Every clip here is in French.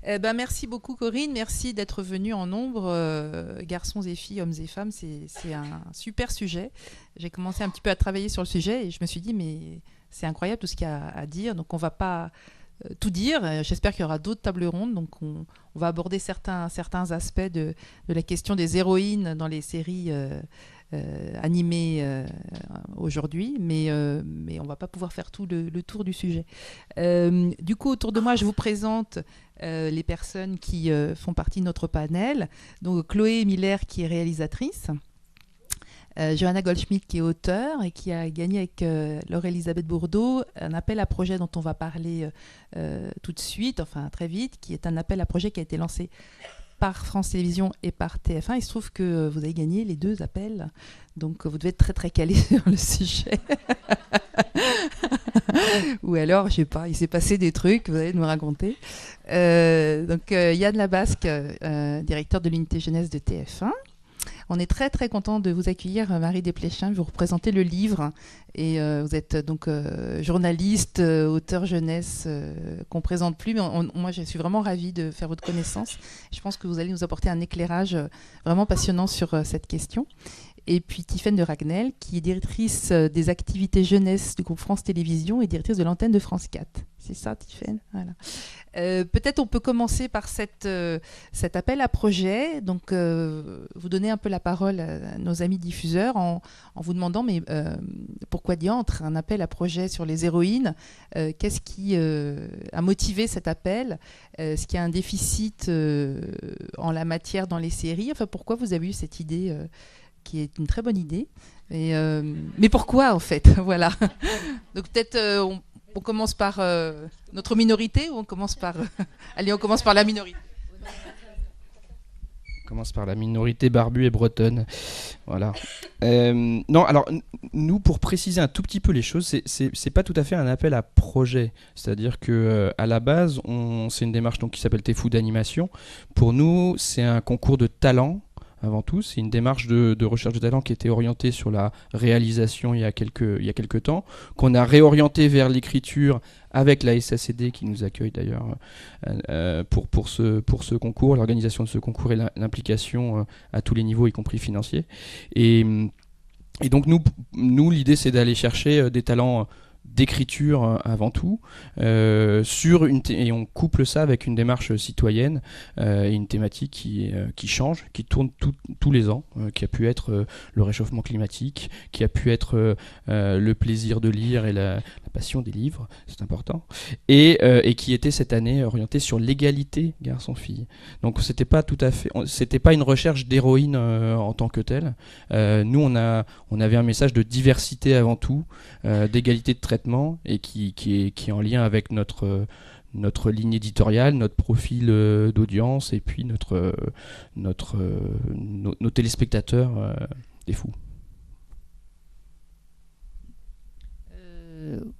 Merci beaucoup Corinne, merci d'être venue en nombre, garçons et filles, hommes et femmes, c'est un super sujet. J'ai commencé un petit peu à travailler sur le sujet et je me suis dit mais c'est incroyable tout ce qu'il y a à dire, donc on va pas tout dire. J'espère qu'il y aura d'autres tables rondes, donc on va aborder certains aspects de la question des héroïnes dans les séries animées aujourd'hui, mais on va pas pouvoir faire tout le tour du sujet. Du coup, autour de moi, je vous présente les personnes qui font partie de notre panel. Donc, Chloé Miller, qui est réalisatrice. Johanna Goldschmidt, qui est auteure et qui a gagné avec Laure-Elisabeth Bourdeau un appel à projet dont on va parler tout de suite, enfin très vite, qui est un appel à projet qui a été lancé par France Télévisions et par TF1. Il se trouve que vous avez gagné les deux appels, donc vous devez être très très calé sur le sujet. Ou alors, je sais pas, il s'est passé des trucs, vous allez nous raconter. Yann Labasque, directeur de l'unité jeunesse de TF1. On est très très content de vous accueillir, Marie Desplechin. Vous représentez le livre et vous êtes donc journaliste, auteur jeunesse qu'on ne présente plus. Mais moi, je suis vraiment ravie de faire votre connaissance. Je pense que vous allez nous apporter un éclairage vraiment passionnant sur cette question. Et puis Tiffaine de Ragnel, qui est directrice des activités jeunesse du groupe France Télévisions et directrice de l'antenne de France 4. C'est ça, Tiffaine? Voilà. Peut-être on peut commencer par cet appel à projet. Donc, vous donner un peu la parole à nos amis diffuseurs en vous demandant mais pourquoi diantre un appel à projet sur les héroïnes? Qu'est-ce qui a motivé cet appel? Est-ce qu'il y a un déficit en la matière dans les séries? Enfin, pourquoi vous avez eu cette idée qui est une très bonne idée. Mais pourquoi, en fait? Voilà. Donc, peut-être on commence par notre minorité ou on commence par... Allez, on commence par la minorité. On commence par la minorité barbue et bretonne. Voilà. Non, alors, nous, pour préciser un tout petit peu les choses, c'est pas tout à fait un appel à projet. C'est-à-dire que à la base, c'est une démarche donc, qui s'appelle T'es fou d'animation. Pour nous, c'est un concours de talent. Avant tout, c'est une démarche de recherche de talent qui était orientée sur la réalisation il y a quelques temps, qu'on a réorienté vers l'écriture avec la SACD qui nous accueille d'ailleurs pour ce concours, l'organisation de ce concours et l'implication à tous les niveaux, y compris financiers. Et donc nous l'idée c'est d'aller chercher des talents d'écriture avant tout, et on couple ça avec une démarche citoyenne et une thématique qui change, qui tourne tous les ans, qui a pu être le réchauffement climatique, qui a pu être le plaisir de lire et la passion des livres, c'est important, et qui était cette année orientée sur l'égalité garçon-fille. Donc c'était pas une recherche d'héroïne en tant que telle. Nous on avait un message de diversité avant tout, d'égalité de traitement et qui est en lien avec notre ligne éditoriale, notre profil d'audience et puis nos téléspectateurs des fous.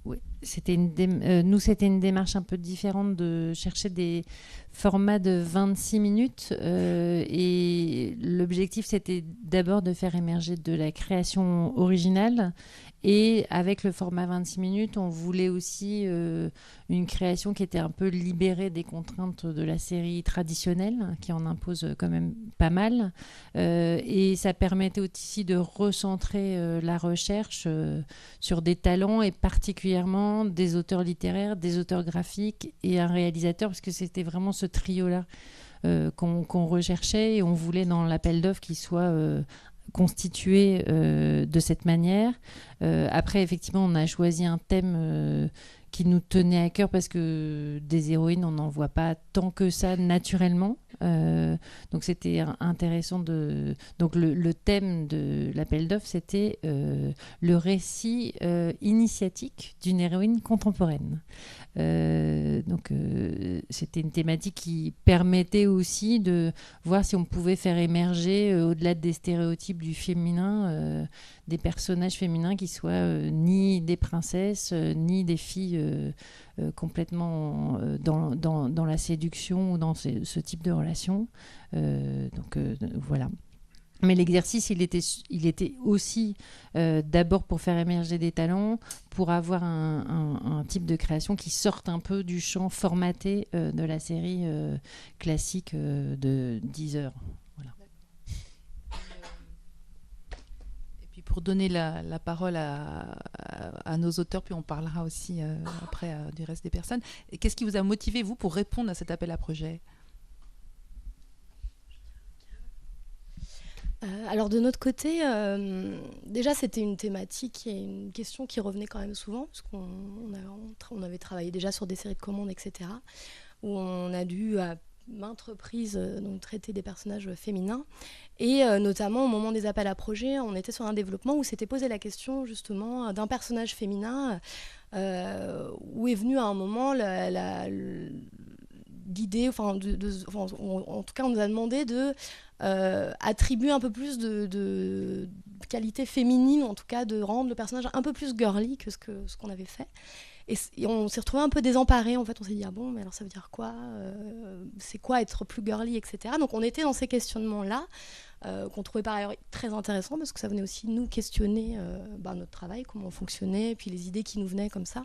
Oui, c'était une démarche un peu différente de chercher des formats de 26 minutes et l'objectif c'était d'abord de faire émerger de la création originale. Et avec le format 26 minutes, on voulait aussi une création qui était un peu libérée des contraintes de la série traditionnelle, qui en impose quand même pas mal. Et ça permettait aussi de recentrer la recherche sur des talents et particulièrement des auteurs littéraires, des auteurs graphiques et un réalisateur, parce que c'était vraiment ce trio-là qu'on recherchait et on voulait dans l'appel d'offres qu'il soit... constitué de cette manière. Après, effectivement, on a choisi un thème qui nous tenait à cœur parce que des héroïnes, on n'en voit pas tant que ça naturellement. Donc, c'était intéressant de... Donc, le thème de l'appel d'offres, c'était le récit initiatique d'une héroïne contemporaine. C'était une thématique qui permettait aussi de voir si on pouvait faire émerger, au-delà des stéréotypes du féminin, des personnages féminins qui soient ni des princesses, ni des filles complètement dans la séduction ou dans ce type de relation. Voilà. Mais l'exercice, il était aussi d'abord pour faire émerger des talents, pour avoir un type de création qui sorte un peu du champ formaté de la série classique de 10 heures. Voilà. Et puis pour donner la parole à nos auteurs, puis on parlera aussi après du reste des personnes. Et qu'est-ce qui vous a motivé, vous, pour répondre à cet appel à projet ? Alors de notre côté, déjà c'était une thématique et une question qui revenait quand même souvent, parce qu'on avait travaillé déjà sur des séries de commandes, etc., où on a dû à maintes reprises donc, traiter des personnages féminins. Et notamment au moment des appels à projets, on était sur un développement où s'était posé la question justement d'un personnage féminin, où est venue à un moment l'idée, en tout cas on nous a demandé de attribuer un peu plus de qualité féminine, en tout cas de rendre le personnage un peu plus girly que ce qu'on avait fait. Et on s'est retrouvé un peu désemparés, en fait. On s'est dit, ah bon, mais alors ça veut dire quoi c'est quoi être plus girly, etc. Donc on était dans ces questionnements-là, qu'on trouvait par ailleurs très intéressants, parce que ça venait aussi nous questionner notre travail, comment on fonctionnait, et puis les idées qui nous venaient comme ça.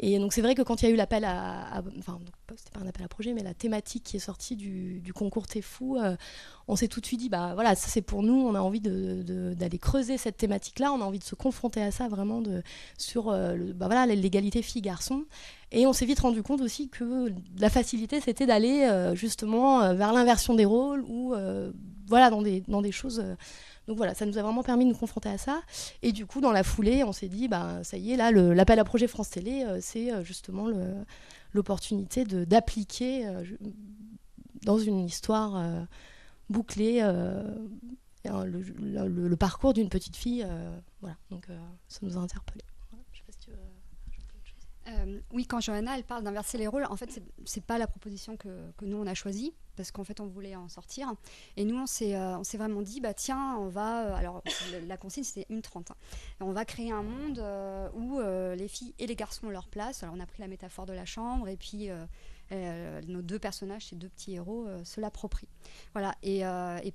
Et donc c'est vrai que quand il y a eu l'appel enfin, c'était pas un appel à projet, mais la thématique qui est sortie du concours T'es fou, on s'est tout de suite dit, voilà, ça c'est pour nous, on a envie d'aller creuser cette thématique-là, on a envie de se confronter à ça vraiment sur l'égalité filles-garçons. Et on s'est vite rendu compte aussi que la facilité, c'était d'aller justement vers l'inversion des rôles, ou dans des choses... Donc voilà, ça nous a vraiment permis de nous confronter à ça. Et du coup, dans la foulée, on s'est dit, ça y est, là, l'appel à projet France Télé, c'est justement l'opportunité d'appliquer dans une histoire bouclée le parcours d'une petite fille. Voilà, donc ça nous a interpellés. Voilà, je sais pas si tu veux ajouter autre chose. Oui, quand Johanna, elle parle d'inverser les rôles, en fait, c'est pas la proposition que nous, on a choisie, parce qu'en fait, on voulait en sortir. Et nous, on s'est vraiment dit, tiens, on va... alors, la consigne, c'était 1:30. On va créer un monde où les filles et les garçons ont leur place. Alors, on a pris la métaphore de la chambre, et puis nos deux personnages, ces deux petits héros, se l'approprient. Voilà. Et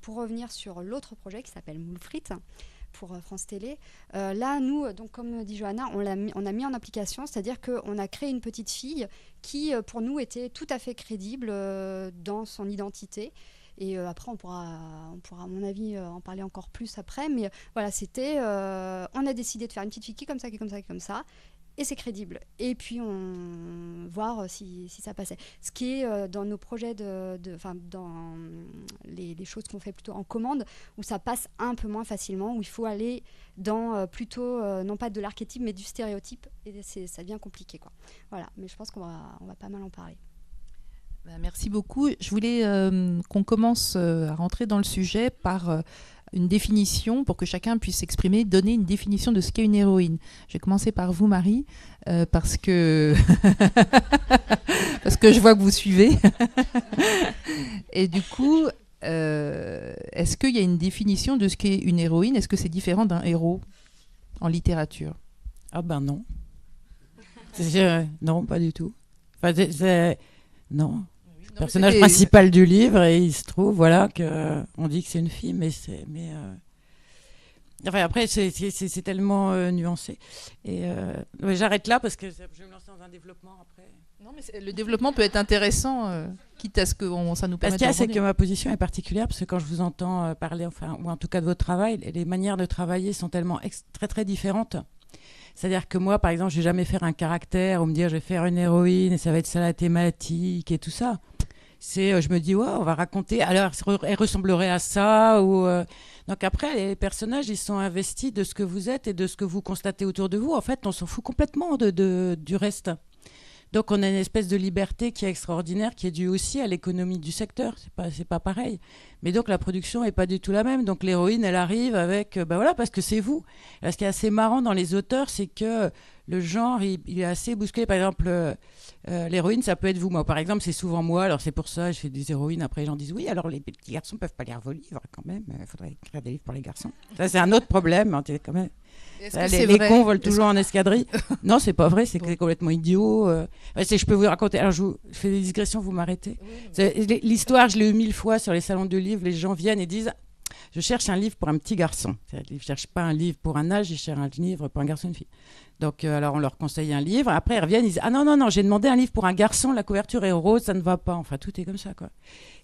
pour revenir sur l'autre projet qui s'appelle Moule Frites, pour France Télé. Là, nous, donc, comme dit Johanna, on a mis en application, c'est-à-dire qu'on a créé une petite fille qui, pour nous, était tout à fait crédible dans son identité. Et après, on pourra, à mon avis, en parler encore plus après. Mais voilà, on a décidé de faire une petite fille qui est comme ça, qui est comme ça, qui est comme ça. Et c'est crédible. Et puis, on voir si ça passait. Ce qui est dans nos projets, dans les choses qu'on fait plutôt en commande, où ça passe un peu moins facilement, où il faut aller dans plutôt, non pas de l'archétype, mais du stéréotype. Et ça devient compliqué, quoi. Voilà. Mais je pense qu'on va pas mal en parler. Merci beaucoup. Je voulais qu'on commence à rentrer dans le sujet par... une définition, pour que chacun puisse s'exprimer, donner une définition de ce qu'est une héroïne. Je vais commencer par vous, Marie, parce que je vois que vous suivez. Et du coup, est-ce qu'il y a une définition de ce qu'est une héroïne ? Est-ce que c'est différent d'un héros en littérature ? Ah ben non. Non, pas du tout. Enfin, non. Le personnage principal du livre, et il se trouve qu'on dit que c'est une fille, enfin, après c'est tellement nuancé. Et j'arrête là parce que je vais me lancer dans un développement après. Non, mais le développement peut être intéressant, quitte à ce que ça nous permette de c'est que ma position est particulière, parce que quand je vous entends parler, ou en tout cas de votre travail, les manières de travailler sont tellement très très différentes. C'est-à-dire que moi, par exemple, je vais jamais faire un caractère ou me dire je vais faire une héroïne et ça va être ça la thématique et tout ça. Je me dis, on va raconter, alors elle ressemblerait à ça. Donc après, les personnages, ils sont investis de ce que vous êtes et de ce que vous constatez autour de vous. En fait, on s'en fout complètement du reste. Donc on a une espèce de liberté qui est extraordinaire, qui est due aussi à l'économie du secteur. C'est pas pareil. Mais donc la production est pas du tout la même. Donc l'héroïne, elle arrive avec, parce que c'est vous. Et ce qui est assez marrant dans les auteurs, c'est que le genre, il est assez bousculé. Par exemple, l'héroïne, ça peut être vous. Moi, par exemple, c'est souvent moi. Alors c'est pour ça, je fais des héroïnes. Après, les gens disent oui. Alors les petits garçons peuvent pas lire vos livres quand même. Il faudrait écrire des livres pour les garçons. Ça, c'est un autre problème. Hein, quand même. Les cons volent toujours en escadrille. Non, c'est pas vrai, c'est complètement idiot. Je peux vous raconter. Alors, je fais des digressions, vous m'arrêtez. L'histoire, je l'ai eu 1000 fois sur les salons de livres. Les gens viennent et disent je cherche un livre pour un petit garçon. C'est-à-dire, ils ne cherchent pas un livre pour un âge, ils cherchent un livre pour un garçon et une fille. Donc, alors on leur conseille un livre. Après, ils reviennent, ils disent, ah non, j'ai demandé un livre pour un garçon, la couverture est rose, ça ne va pas. Enfin, tout est comme ça, quoi.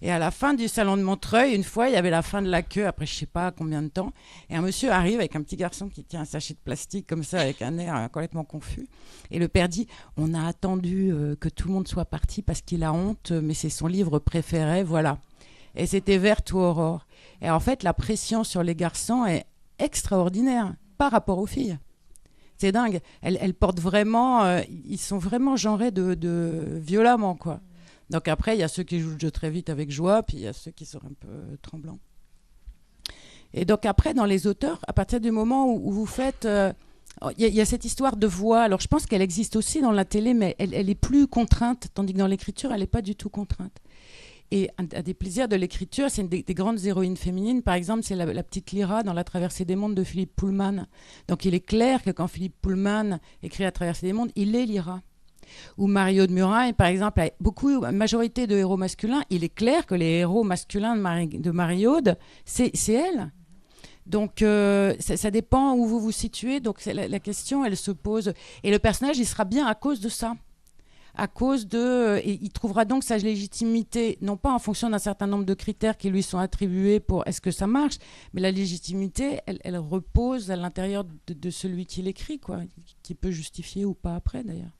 Et à la fin du salon de Montreuil, une fois, il y avait la fin de la queue, après je ne sais pas combien de temps, et un monsieur arrive avec un petit garçon qui tient un sachet de plastique comme ça, avec un air complètement confus. Et le père dit, on a attendu que tout le monde soit parti parce qu'il a honte, mais c'est son livre préféré, voilà. Et c'était Verte ou Aurore. Et en fait, la pression sur les garçons est extraordinaire par rapport aux filles. C'est dingue. Elles portent vraiment... ils sont vraiment genrés de violemment, quoi. Donc après, il y a ceux qui jouent le jeu très vite avec joie, puis il y a ceux qui sont un peu tremblants. Et donc après, dans les auteurs, à partir du moment où vous faites... il y a cette histoire de voix. Alors je pense qu'elle existe aussi dans la télé, mais elle est plus contrainte, tandis que dans l'écriture, elle n'est pas du tout contrainte. Et un des plaisirs de l'écriture, c'est une des grandes héroïnes féminines. Par exemple, c'est la petite Lyra dans La Traversée des mondes de Philippe Pullman. Donc il est clair que quand Philippe Pullman écrit La Traversée des mondes, il est Lyra. Ou Mario de Muraille, par exemple, a majorité de héros masculins. Il est clair que les héros masculins de Marie-Aude, c'est elle. Donc ça dépend où vous vous situez. Donc la question, elle se pose. Et le personnage, il sera bien à cause de ça. Et il trouvera donc sa légitimité, non pas en fonction d'un certain nombre de critères qui lui sont attribués pour est-ce que ça marche, mais la légitimité, elle repose à l'intérieur de celui qui l'écrit, quoi, qui peut justifier ou pas après, d'ailleurs.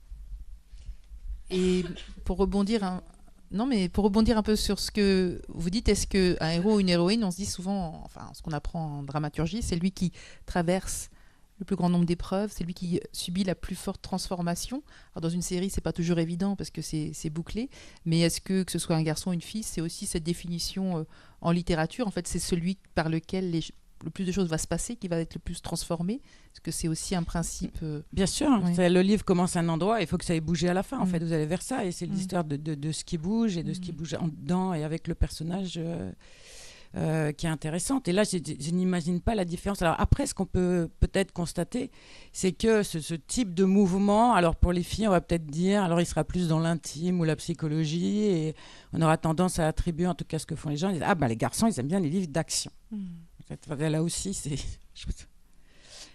Et pour rebondir un peu sur ce que vous dites, est-ce qu'un héros ou une héroïne, on se dit souvent, enfin, ce qu'on apprend en dramaturgie, c'est lui qui traverse le plus grand nombre d'épreuves, c'est lui qui subit la plus forte transformation. Alors dans une série, c'est pas toujours évident parce que c'est bouclé, mais est-ce que ce soit un garçon ou une fille, c'est aussi cette définition en littérature. En fait, c'est celui par lequel le plus de choses va se passer qui va être le plus transformé. Est-ce que c'est aussi un principe Bien sûr, oui. Le livre commence à un endroit, il faut que ça ait bougé à la fin. En fait, vous allez vers ça, et c'est l'histoire de ce qui bouge et de ce qui bouge en dedans et avec le personnage... qui est intéressante. Et là, je n'imagine pas la différence. Alors après, ce qu'on peut peut-être constater, c'est que ce type de mouvement, alors pour les filles, on va peut-être dire, alors il sera plus dans l'intime ou la psychologie, et on aura tendance à attribuer, en tout cas ce que font les gens, ils disent, ah ben les garçons, ils aiment bien les livres d'action. Là aussi, c'est...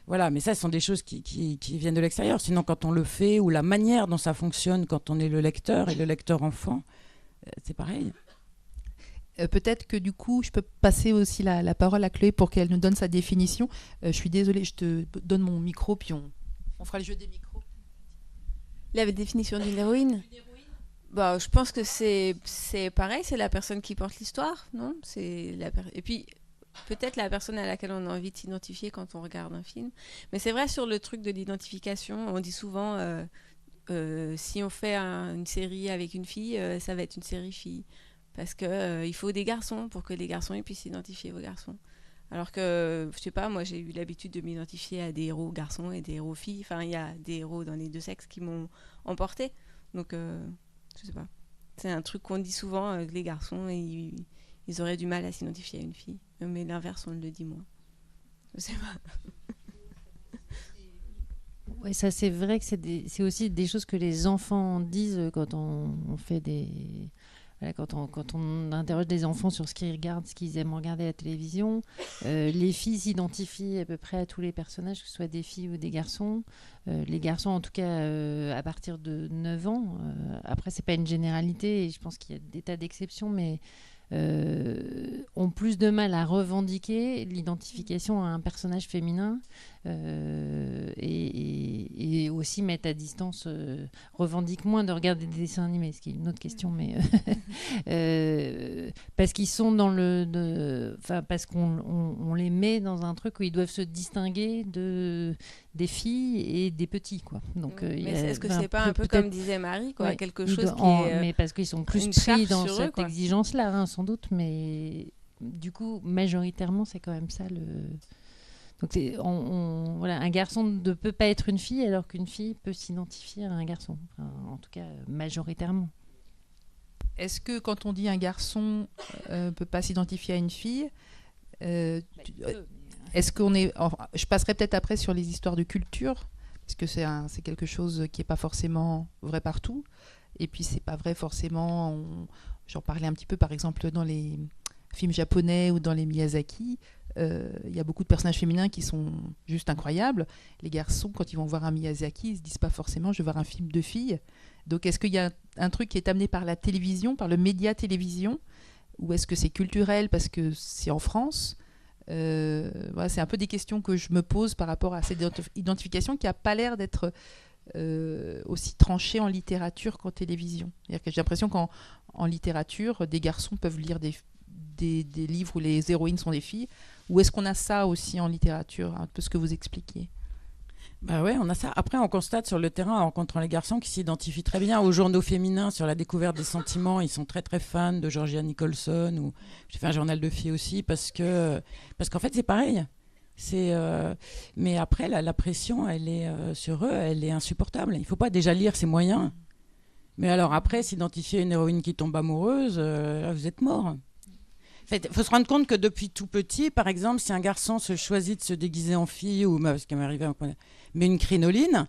Voilà, mais ça, ce sont des choses qui viennent de l'extérieur. Sinon, quand on le fait, ou la manière dont ça fonctionne quand on est le lecteur, et le lecteur enfant, c'est pareil. Peut-être que du coup, je peux passer aussi la parole à Chloé pour qu'elle nous donne sa définition. Je suis désolée, je te donne mon micro, puis on fera le jeu des micros. La définition d'une héroïne, bah, je pense que c'est pareil, c'est la personne qui porte l'histoire, non ? Et puis, peut-être la personne à laquelle on a envie de s'identifier quand on regarde un film. Mais c'est vrai, sur le truc de l'identification, on dit souvent, si on fait une série avec une fille, ça va être une série fille. Parce qu'il faut des garçons pour que les garçons puissent s'identifier aux garçons. Alors que, je sais pas, moi j'ai eu l'habitude de m'identifier à des héros garçons et des héros filles. Enfin, il y a des héros dans les deux sexes qui m'ont emporté. Donc, je sais pas. C'est un truc qu'on dit souvent, que les garçons, ils auraient du mal à s'identifier à une fille. Mais l'inverse, on le dit moins. Je sais pas. Ouais, ça c'est vrai que c'est aussi des choses que les enfants disent quand on fait des... Voilà, quand on interroge des enfants sur ce qu'ils regardent, ce qu'ils aiment regarder à la télévision, les filles s'identifient à peu près à tous les personnages, que ce soit des filles ou des garçons. Les garçons, en tout cas, à partir de 9 ans. Après, c'est pas une généralité, et je pense qu'il y a des tas d'exceptions, mais ont plus de mal à revendiquer l'identification à un personnage féminin et aussi mettre à distance, revendiquent moins de regarder des dessins animés, ce qui est une autre question, mais parce qu'ils sont dans parce qu'on les met dans un truc où ils doivent se distinguer des filles et des petits, quoi. Donc, mais est-ce que c'est pas un peu comme disait Marie, quoi, ouais, quelque chose qui est mais parce qu'ils sont plus pris dans cette exigence-là, hein, sans doute, mais du coup, majoritairement, c'est quand même ça le... Donc, voilà, un garçon ne peut pas être une fille, alors qu'une fille peut s'identifier à un garçon, enfin, en tout cas, majoritairement. Est-ce que quand on dit un garçon ne peut pas s'identifier à une fille, est-ce qu'on est... Enfin, je passerai peut-être après sur les histoires de culture, parce que c'est quelque chose qui n'est pas forcément vrai partout, et puis c'est pas vrai forcément... J'en parlais un petit peu, par exemple, dans les films japonais ou dans les Miyazaki, il y a beaucoup de personnages féminins qui sont juste incroyables. Les garçons, quand ils vont voir un Miyazaki, ils ne se disent pas forcément je vais voir un film de filles. Donc est-ce qu'il y a un truc qui est amené par la télévision, par le média télévision, ou est-ce que c'est culturel parce que c'est en France? Voilà, c'est un peu des questions que je me pose par rapport à cette identification qui n'a pas l'air d'être aussi tranchée en littérature qu'en télévision. C'est-à-dire que j'ai l'impression qu'en littérature, des garçons peuvent lire des livres où les héroïnes sont des filles. Ou est-ce qu'on a ça aussi en littérature, un peu ce que vous expliquiez? Bah ouais, on a ça. Après, on constate sur le terrain, en rencontrant les garçons, qui s'identifient très bien aux journaux féminins sur la découverte des sentiments. Ils sont très très fans de Georgia Nicholson. Ou j'ai fait un journal de filles aussi parce qu'en fait c'est pareil. Mais après la pression, elle est sur eux, elle est insupportable. Il faut pas déjà lire, c'est moyen. Mais alors après, s'identifier à une héroïne qui tombe amoureuse, là, vous êtes mort. En fait, faut se rendre compte que depuis tout petit, par exemple, si un garçon se choisit de se déguiser en fille, ou parce qu'il m'est arrivé, mais une crinoline,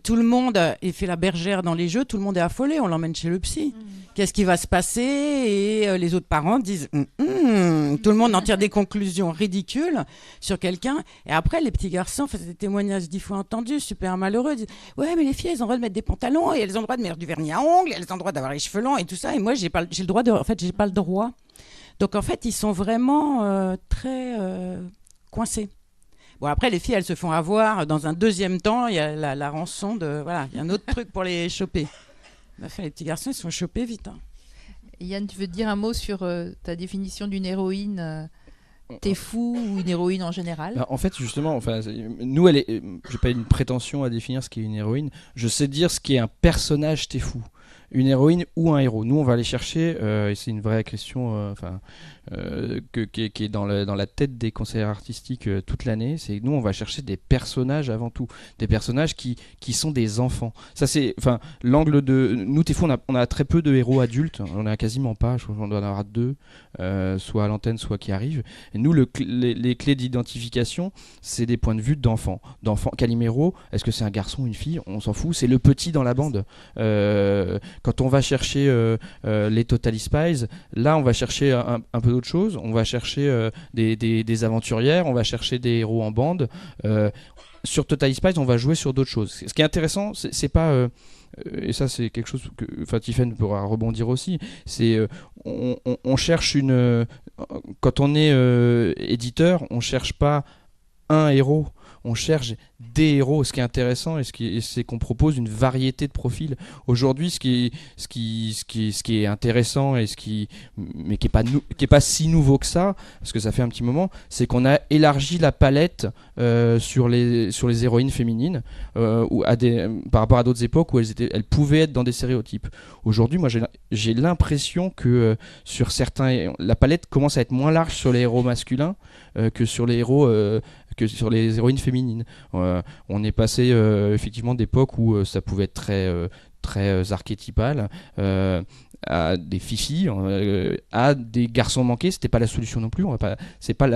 tout le monde fait la bergère dans les jeux, tout le monde est affolé, on l'emmène chez le psy. Qu'est-ce qui va se passer? Et les autres parents disent tout le monde en tire des conclusions ridicules sur quelqu'un. Et après, les petits garçons font des témoignages 10 fois entendus, super malheureux, disent ouais, mais les filles, elles ont le droit de mettre des pantalons, et elles ont le droit de mettre du vernis à ongles, elles ont le droit d'avoir les cheveux longs et tout ça. Et moi, j'ai le droit en fait, j'ai pas le droit. Donc en fait, ils sont vraiment très coincés. Bon, après, les filles, elles se font avoir. Dans un deuxième temps, il y a la rançon de... Voilà, il y a un autre truc pour les choper. Enfin, les petits garçons, ils se font choper vite. Hein. Yann, tu veux dire un mot sur ta définition d'une héroïne t'es fou ou une héroïne en général? En fait, justement, nous, j'ai pas une prétention à définir ce qu'est une héroïne. Je sais dire ce qu'est un personnage t'es fou. Une héroïne ou un héros. Nous, on va aller chercher, et c'est une vraie question qui est dans la tête des conseillers artistiques toute l'année, c'est que nous, on va chercher des personnages avant tout. Des personnages qui sont des enfants. Ça, c'est l'angle de... Nous, t'es fou, on a très peu de héros adultes. On a quasiment pas, je crois qu'on doit en avoir 2, soit à l'antenne, soit qui arrivent. Et nous, les clés d'identification, c'est des points de vue d'enfants. Calimero, est-ce que c'est un garçon ou une fille? On s'en fout, c'est le petit dans la bande. Quand on va chercher les Totally Spies, là on va chercher un peu d'autre chose. On va chercher des aventurières, on va chercher des héros en bande. Sur Totally Spies, on va jouer sur d'autres choses. Ce qui est intéressant, c'est pas... et ça c'est quelque chose que Tiffaine pourra rebondir aussi, c'est on cherche quand on est éditeur, on cherche pas un héros, on cherche des héros. Ce qui est intéressant c'est qu'on propose une variété de profils. Aujourd'hui, ce qui est intéressant et mais qui est pas si nouveau que ça, parce que ça fait un petit moment, c'est qu'on a élargi la palette sur les héroïnes féminines par rapport à d'autres époques où elles pouvaient être dans des stéréotypes. Aujourd'hui, moi, j'ai l'impression que sur certains, la palette commence à être moins large sur les héros masculins que sur les héros que sur les héroïnes féminines. On est passé effectivement d'époques où ça pouvait être très archétypal, à des fifis, à des garçons manqués. C'était pas la solution non plus. C'est pas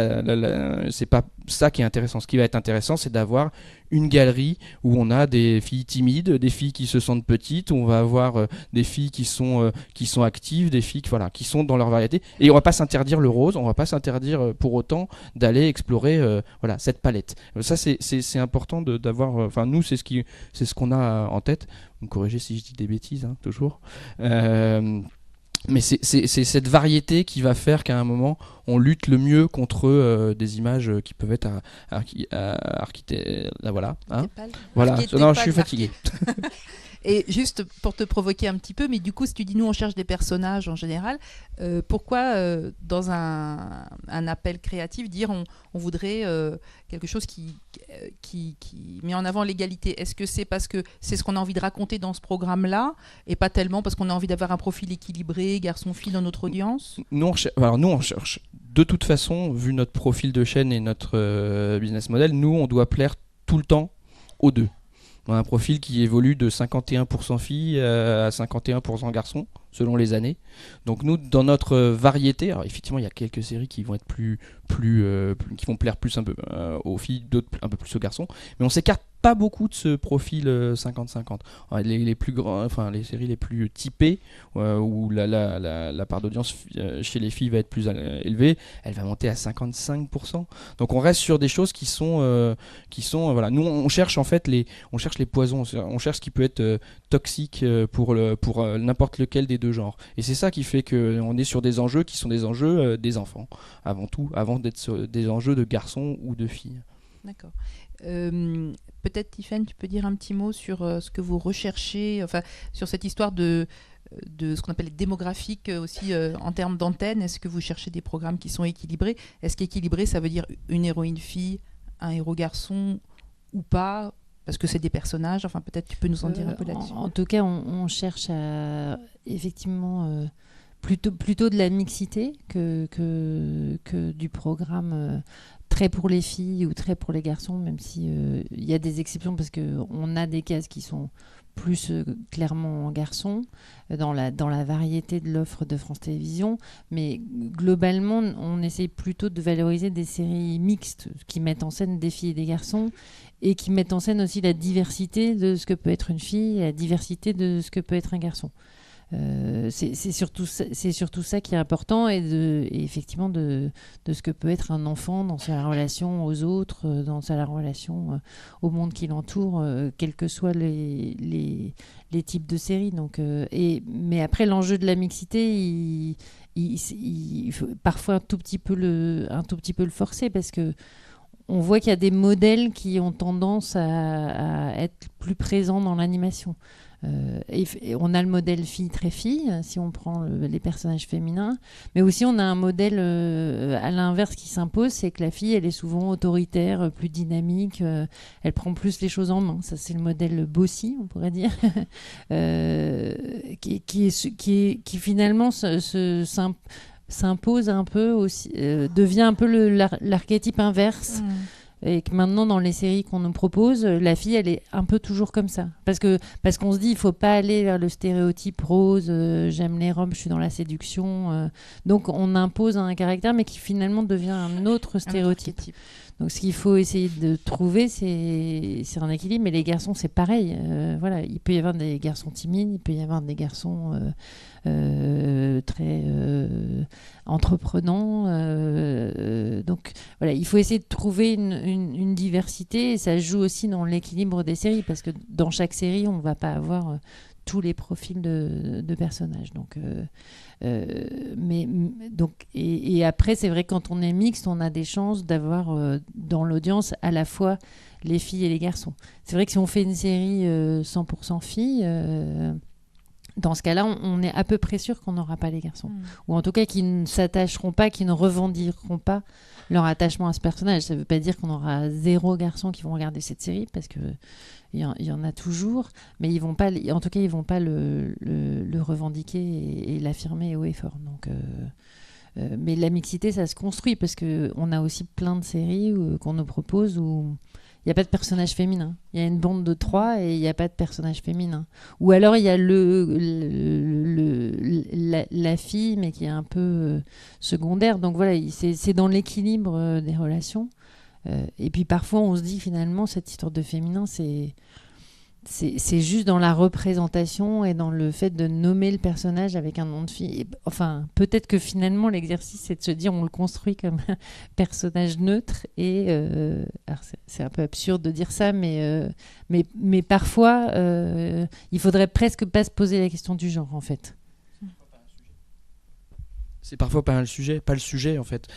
ça qui est intéressant. Ce qui va être intéressant, c'est d'avoir une galerie où on a des filles timides, des filles qui se sentent petites, où on va avoir des filles qui sont actives, des filles qui sont dans leur variété. Et on va pas s'interdire le rose, on va pas s'interdire pour autant d'aller explorer cette palette. Ça c'est important d'avoir. Nous c'est ce qu'on a en tête. Vous me corrigez si je dis des bêtises, hein, toujours. Mais c'est cette variété qui va faire qu'à un moment, on lutte le mieux contre des images qui peuvent être voilà. Hein, voilà. Non, je suis fatigué. Et juste pour te provoquer un petit peu, mais du coup, si tu dis nous on cherche des personnages en général, pourquoi dans un appel créatif dire on voudrait quelque chose qui met en avant l'égalité? Est-ce que c'est parce que c'est ce qu'on a envie de raconter dans ce programme-là et pas tellement parce qu'on a envie d'avoir un profil équilibré, garçon-fille dans notre audience? Nous on cherche. De toute façon, vu notre profil de chaîne et notre business model, nous on doit plaire tout le temps aux deux. On a un profil qui évolue de 51% filles à 51% garçons, selon les années. Donc nous, dans notre variété, alors effectivement, il y a quelques séries qui vont être plus qui vont plaire plus un peu aux filles, d'autres un peu plus aux garçons. Mais on s'écarte pas beaucoup de ce profil 50-50. Les plus grands, enfin les séries les plus typées où la part d'audience chez les filles va être plus élevée, elle va monter à 55%. Donc on reste sur des choses qui sont voilà. Nous on cherche en fait on cherche les poisons, on cherche ce qui peut être toxique pour n'importe lequel des deux genres. Et c'est ça qui fait que on est sur des enjeux qui sont des enjeux des enfants avant tout, avant d'être sur des enjeux de garçons ou de filles. D'accord. Peut-être Tiffany, tu peux dire un petit mot sur ce que vous recherchez, enfin sur cette histoire de ce qu'on appelle démographique aussi en termes d'antenne. Est-ce que vous cherchez des programmes qui sont équilibrés? Est-ce qu'équilibré, ça veut dire une héroïne fille, un héros garçon ou pas? Parce que c'est des personnages. Enfin, peut-être tu peux nous en dire un peu là-dessus. En tout cas, on cherche à effectivement plutôt de la mixité que du programme très pour les filles ou très pour les garçons, même si il y a des exceptions parce qu'on a des cases qui sont plus clairement garçons dans la variété de l'offre de France Télévisions, mais globalement on essaye plutôt de valoriser des séries mixtes qui mettent en scène des filles et des garçons et qui mettent en scène aussi la diversité de ce que peut être une fille et la diversité de ce que peut être un garçon. C'est surtout ça qui est important et effectivement de ce que peut être un enfant dans sa relation aux autres, dans sa relation au monde qui l'entoure, quels que soient les types de séries. Donc, mais après l'enjeu de la mixité, il faut parfois un tout petit peu le forcer parce que on voit qu'il y a des modèles qui ont tendance à être plus présents dans l'animation. Et on a le modèle fille très fille si on prend les personnages féminins, mais aussi on a un modèle à l'inverse qui s'impose, c'est que la fille elle est souvent autoritaire, plus dynamique, elle prend plus les choses en main. Ça c'est le modèle bossy, on pourrait dire, qui finalement s'impose un peu aussi, devient un peu l'archétype inverse. Et que maintenant dans les séries qu'on nous propose, la fille elle est un peu toujours comme ça parce qu'on se dit il faut pas aller vers le stéréotype rose, j'aime les robes, je suis dans la séduction, donc on impose un caractère mais qui finalement devient un autre stéréotype. Donc ce qu'il faut essayer de trouver c'est un équilibre, mais les garçons c'est pareil, voilà, il peut y avoir des garçons timides, il peut y avoir des garçons très entreprenants, donc voilà, il faut essayer de trouver une diversité et ça joue aussi dans l'équilibre des séries parce que dans chaque série on ne va pas avoir tous les profils de personnages. Donc, et après, c'est vrai que quand on est mixte, on a des chances d'avoir dans l'audience à la fois les filles et les garçons. C'est vrai que si on fait une série 100% filles, dans ce cas-là, on est à peu près sûr qu'on n'aura pas les garçons. Ou en tout cas, qu'ils ne s'attacheront pas, qu'ils ne revendiqueront pas leur attachement à ce personnage. Ça ne veut pas dire qu'on aura 0 garçons qui vont regarder cette série, parce que il y en a toujours, mais ils vont pas, en tout cas, ils vont pas le revendiquer et l'affirmer haut et fort. Donc, mais la mixité, ça se construit parce que on a aussi plein de séries qu'on nous propose où il n'y a pas de personnage féminin. Il y a une bande de 3 et il n'y a pas de personnage féminin. Ou alors il y a la fille, mais qui est un peu secondaire. Donc voilà, c'est dans l'équilibre des relations. Et puis parfois on se dit finalement cette histoire de féminin c'est juste dans la représentation et dans le fait de nommer le personnage avec un nom de fille. Et, enfin, peut-être que finalement l'exercice c'est de se dire on le construit comme un personnage neutre et alors c'est un peu absurde de dire ça, mais parfois il faudrait presque pas se poser la question du genre en fait. C'est parfois pas le sujet en fait.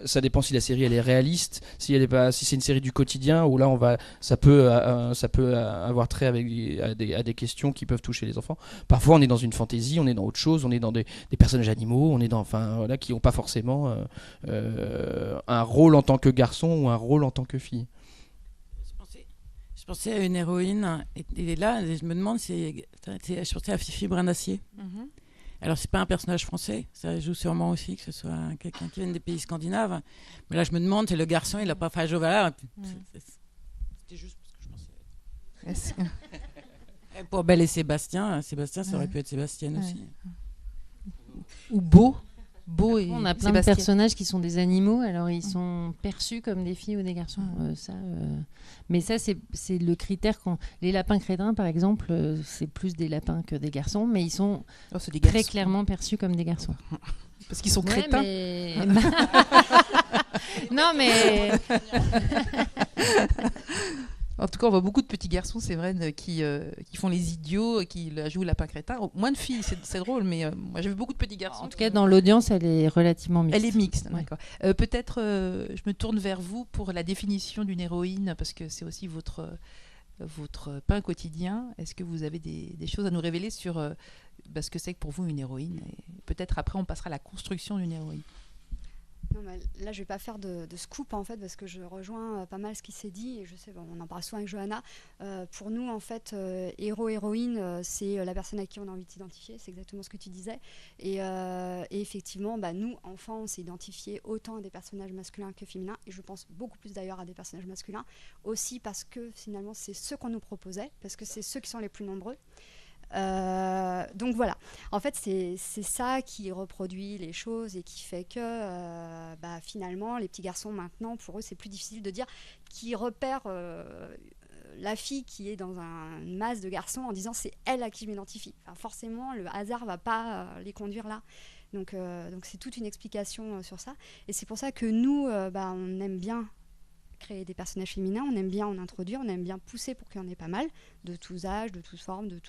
Ça dépend si la série elle est réaliste, si c'est une série du quotidien où là ça peut avoir trait à des questions qui peuvent toucher les enfants. Parfois on est dans une fantaisie, on est dans autre chose, on est dans des personnages animaux, on est dans qui n'ont pas forcément un rôle en tant que garçon ou un rôle en tant que fille. Je pensais à une héroïne et là je me demande je pensais à Fifi Brin d'Acier. Mm-hmm. Alors, c'est pas un personnage français, ça joue sûrement aussi que ce soit quelqu'un qui vient des pays scandinaves. Mais là, je me demande, c'est le garçon, il n'a pas fait voilà. C'était juste parce que je pensais. Pour Belle et Sébastien, ça aurait pu être Sébastien aussi. Ou Beau. beau et On a plein de Sébastien. personnages qui sont des animaux, alors ils sont perçus comme des filles ou des garçons. Mais ça, c'est le critère. Les lapins crétins, par exemple, c'est plus des lapins que des garçons, mais ils sont Oh, c'est des très garçons. clairement perçus comme des garçons. Parce qu'ils sont Ouais, crétins. mais- non, mais En tout cas, on voit beaucoup de petits garçons, c'est vrai, qui font les idiots, qui jouent lapin crétin. Moins de filles, c'est drôle, mais moi j'ai vu beaucoup de petits garçons. en tout cas, dans l'audience, elle est relativement mixte. Elle est mixte, Ouais. d'accord. Peut-être je me tourne vers vous pour la définition d'une héroïne, parce que c'est aussi votre pain quotidien. Est-ce que vous avez des choses à nous révéler sur ce que c'est que pour vous une héroïne? Et peut-être après, on passera à la construction d'une héroïne. Non, mais là, je vais pas faire de scoop en fait, parce que je rejoins pas mal ce qui s'est dit. Et je sais, on en parle souvent avec Johanna. Pour nous, en fait, héros-héroïne, c'est la personne à qui on a envie de s'identifier. C'est exactement ce que tu disais. Et effectivement, nous, enfants, on s'est identifié autant à des personnages masculins que féminins. Et je pense beaucoup plus d'ailleurs à des personnages masculins. Aussi parce que finalement, c'est ceux qu'on nous proposait, parce que c'est ceux qui sont les plus nombreux. Donc voilà, en fait c'est ça qui reproduit les choses et qui fait que finalement les petits garçons maintenant, pour eux c'est plus difficile de dire qu'ils repèrent la fille qui est dans une masse de garçons en disant c'est elle à qui je m'identifie. Enfin, forcément le hasard va pas les conduire là. Donc c'est toute une explication sur ça, et c'est pour ça que nous on aime bien créer des personnages féminins, on aime bien en introduire, on aime bien pousser pour qu'il y en ait pas mal, de tous âges, de toutes formes, de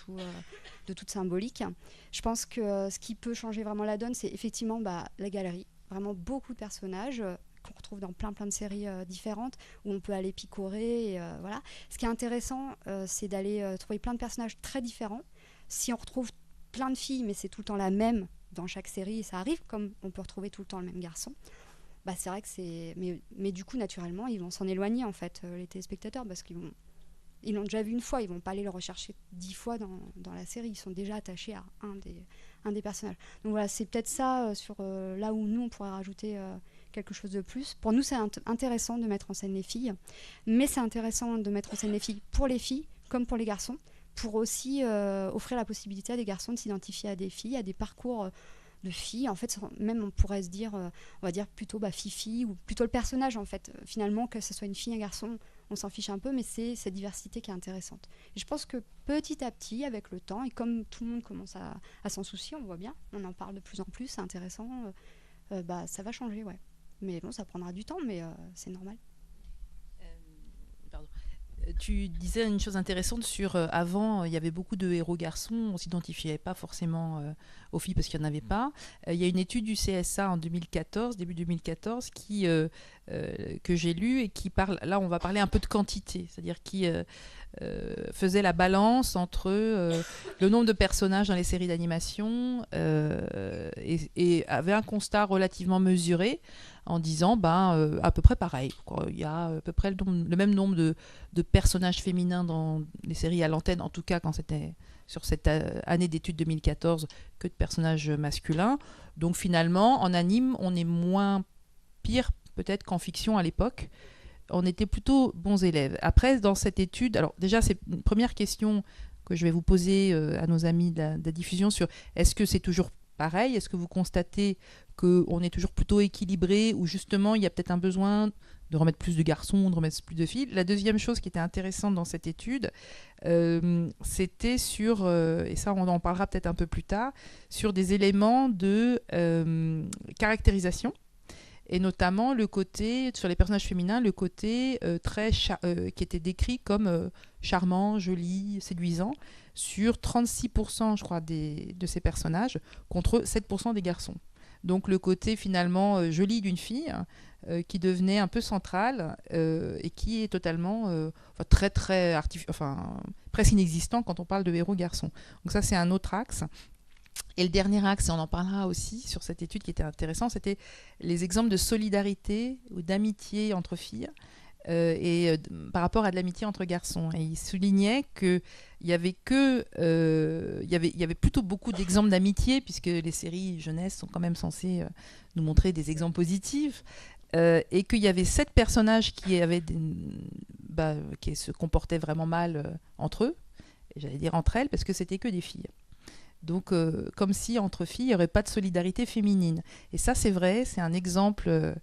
toute symbolique. Je pense que ce qui peut changer vraiment la donne, c'est effectivement la galerie. Vraiment beaucoup de personnages qu'on retrouve dans plein de séries différentes, où on peut aller picorer. Voilà. Ce qui est intéressant, c'est d'aller trouver plein de personnages très différents. Si on retrouve plein de filles, mais c'est tout le temps la même dans chaque série, et ça arrive, comme on peut retrouver tout le temps le même garçon, c'est vrai que c'est... Mais du coup, naturellement, ils vont s'en éloigner, en fait, les téléspectateurs, parce qu'ils l'ont déjà vu une fois, ils vont pas aller le rechercher 10 fois dans la série, ils sont déjà attachés à un des personnages. Donc voilà, c'est peut-être ça, sur là où nous, on pourrait rajouter quelque chose de plus. Pour nous, c'est intéressant de mettre en scène les filles, mais c'est intéressant de mettre en scène les filles pour les filles, comme pour les garçons, pour aussi offrir la possibilité à des garçons de s'identifier à des filles, à des parcours... de filles, en fait, même on pourrait se dire, on va dire plutôt Fifi, ou plutôt le personnage, en fait. Finalement, que ce soit une fille, un garçon, on s'en fiche un peu, mais c'est cette diversité qui est intéressante. Et je pense que petit à petit, avec le temps, et comme tout le monde commence à s'en soucier, on voit bien, on en parle de plus en plus, c'est intéressant, ça va changer, ouais. Mais bon, ça prendra du temps, mais c'est normal. Pardon. Tu disais une chose intéressante sur avant, il y avait beaucoup de héros garçons, on ne s'identifiait pas forcément aux filles parce qu'il n'y en avait pas. Il y a une étude du CSA en 2014, début 2014, que j'ai lue et qui parle, là on va parler un peu de quantité, c'est-à-dire qui faisait la balance entre le nombre de personnages dans les séries d'animation et avait un constat relativement mesuré en disant à peu près pareil, quoi. Il y a à peu près le même nombre de personnages féminins dans les séries à l'antenne, en tout cas quand c'était sur cette année d'études 2014, que de personnages masculins. Donc finalement, en anime, on est moins pire peut-être qu'en fiction à l'époque. On était plutôt bons élèves. Après, dans cette étude, alors déjà, c'est une première question que je vais vous poser à nos amis de la diffusion sur est-ce que c'est toujours pareil? Est-ce que vous constatez qu'on est toujours plutôt équilibré ou justement il y a peut-être un besoin de remettre plus de garçons, de remettre plus de filles? La deuxième chose qui était intéressante dans cette étude, c'était sur, et ça on en parlera peut-être un peu plus tard, sur des éléments de caractérisation. Et notamment le côté, sur les personnages féminins, le côté qui était décrit comme charmant, joli, séduisant, sur 36% je crois de ces personnages, contre 7% des garçons. Donc le côté finalement joli d'une fille qui devenait un peu central et qui est totalement très très presque inexistant quand on parle de héros garçons. Donc ça c'est un autre axe. Et le dernier axe, et on en parlera aussi sur cette étude qui était intéressant, c'était les exemples de solidarité ou d'amitié entre filles par rapport à de l'amitié entre garçons. Et il soulignait qu'il y avait plutôt beaucoup d'exemples d'amitié, puisque les séries jeunesse sont quand même censées nous montrer des exemples positifs, et qu'il y avait 7 personnages qui se comportaient vraiment mal entre eux, et j'allais dire entre elles, parce que c'était que des filles. Donc, comme si entre filles, il n'y aurait pas de solidarité féminine. Et ça, c'est vrai, c'est un exemple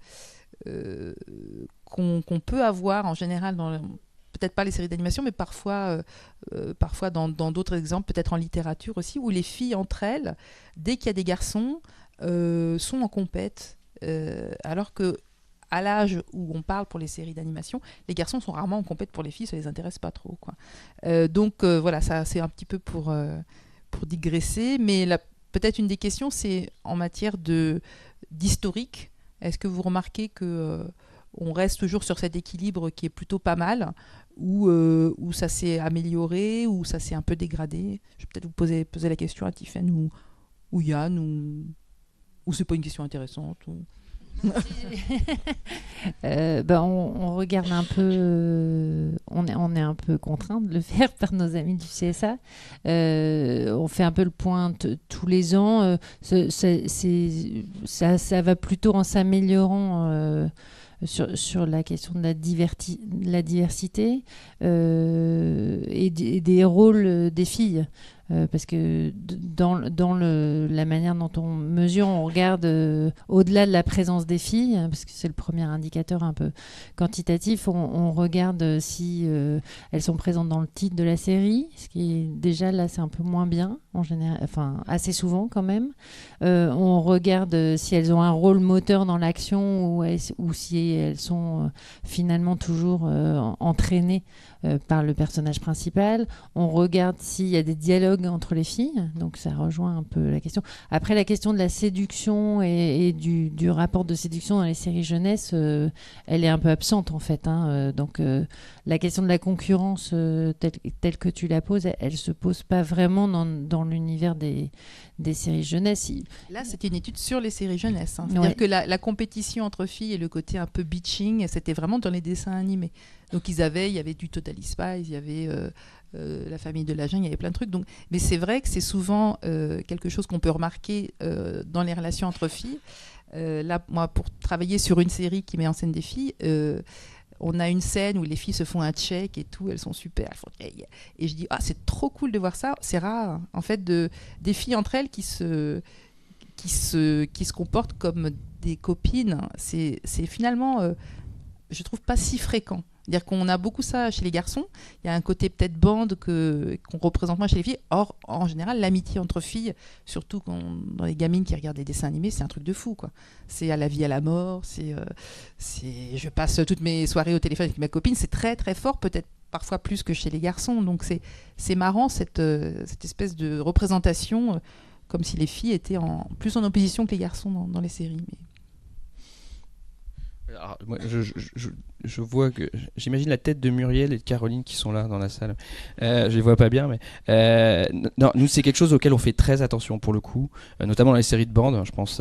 qu'on peut avoir en général peut-être pas les séries d'animation, mais parfois dans d'autres exemples, peut-être en littérature aussi, où les filles entre elles, dès qu'il y a des garçons, sont en compète, alors que à l'âge où on parle pour les séries d'animation, les garçons sont rarement en compète pour les filles, ça les intéresse pas trop, quoi. Donc voilà, ça c'est un petit peu pour digresser, mais peut-être une des questions, c'est en matière d'historique. Est-ce que vous remarquez que on reste toujours sur cet équilibre qui est plutôt pas mal, ou ça s'est amélioré, ou ça s'est un peu dégradé? Je vais peut-être vous poser la question à Tiffaine ou Yann, ou c'est pas une question intéressante on regarde un peu, on est un peu contraint de le faire par nos amis du CSA. On fait un peu le point tous les ans. Ça va plutôt en s'améliorant sur la question de la diversité et des rôles des filles. Parce que dans la manière dont on mesure, on regarde au-delà de la présence des filles, parce que c'est le premier indicateur un peu quantitatif, on regarde si elles sont présentes dans le titre de la série, ce qui est déjà là c'est un peu moins bien, en général, enfin assez souvent quand même. On regarde si elles ont un rôle moteur dans l'action ou si elles sont finalement toujours entraînées par le personnage principal. On regarde s'il y a des dialogues entre les filles, donc ça rejoint un peu la question. Après, la question de la séduction et du rapport de séduction dans les séries jeunesse, elle est un peu absente en fait, hein. Donc la question de la concurrence telle que tu la poses, elle se pose pas vraiment dans l'univers des séries jeunesse. Là, c'était une étude sur les séries jeunesse, hein. C'est-à-dire que la compétition entre filles et le côté un peu bitching, c'était vraiment dans les dessins animés. Donc il y avait du Totally Spies, il y avait La Famille de la Jungle, il y avait plein de trucs. Donc, mais c'est vrai que c'est souvent quelque chose qu'on peut remarquer dans les relations entre filles. Là, moi, pour travailler sur une série qui met en scène des filles, on a une scène où les filles se font un check et tout, elles sont super. Et je dis, c'est trop cool de voir ça. C'est rare, hein, en fait, des filles entre elles qui se comportent comme des copines. C'est finalement, je trouve, pas si fréquent. C'est-à-dire qu'on a beaucoup ça chez les garçons. Il y a un côté peut-être bande qu'on représente moins chez les filles. Or, en général, l'amitié entre filles, surtout dans les gamines qui regardent des dessins animés, c'est un truc de fou, quoi. C'est à la vie, à la mort. Je passe toutes mes soirées au téléphone avec ma copine. C'est très, très fort, peut-être parfois plus que chez les garçons. Donc, c'est marrant, cette espèce de représentation, comme si les filles étaient plus en opposition que les garçons dans les séries. Mais... Alors, moi, je vois que j'imagine la tête de Muriel et de Caroline qui sont là dans la salle. Je les vois pas bien, mais non, nous c'est quelque chose auquel on fait très attention pour le coup, notamment dans les séries de bande. Je pense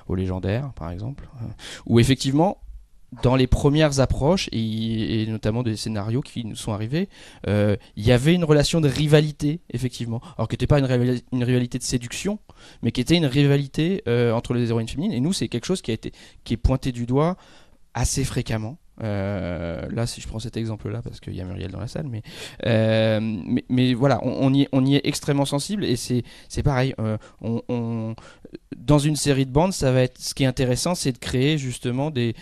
aux Légendaires par exemple, où effectivement dans les premières approches et notamment des scénarios qui nous sont arrivés, il y avait une relation de rivalité effectivement, alors qui n'était pas une rivalité de séduction, mais qui était une rivalité entre les héroïnes féminines. Et nous, c'est quelque chose qui est pointé du doigt assez fréquemment. Là, si je prends cet exemple-là, parce qu'il y a Muriel dans la salle, mais voilà, on y est extrêmement sensible, et c'est pareil. Dans une série de bandes, ça va être, ce qui est intéressant, c'est de créer justement des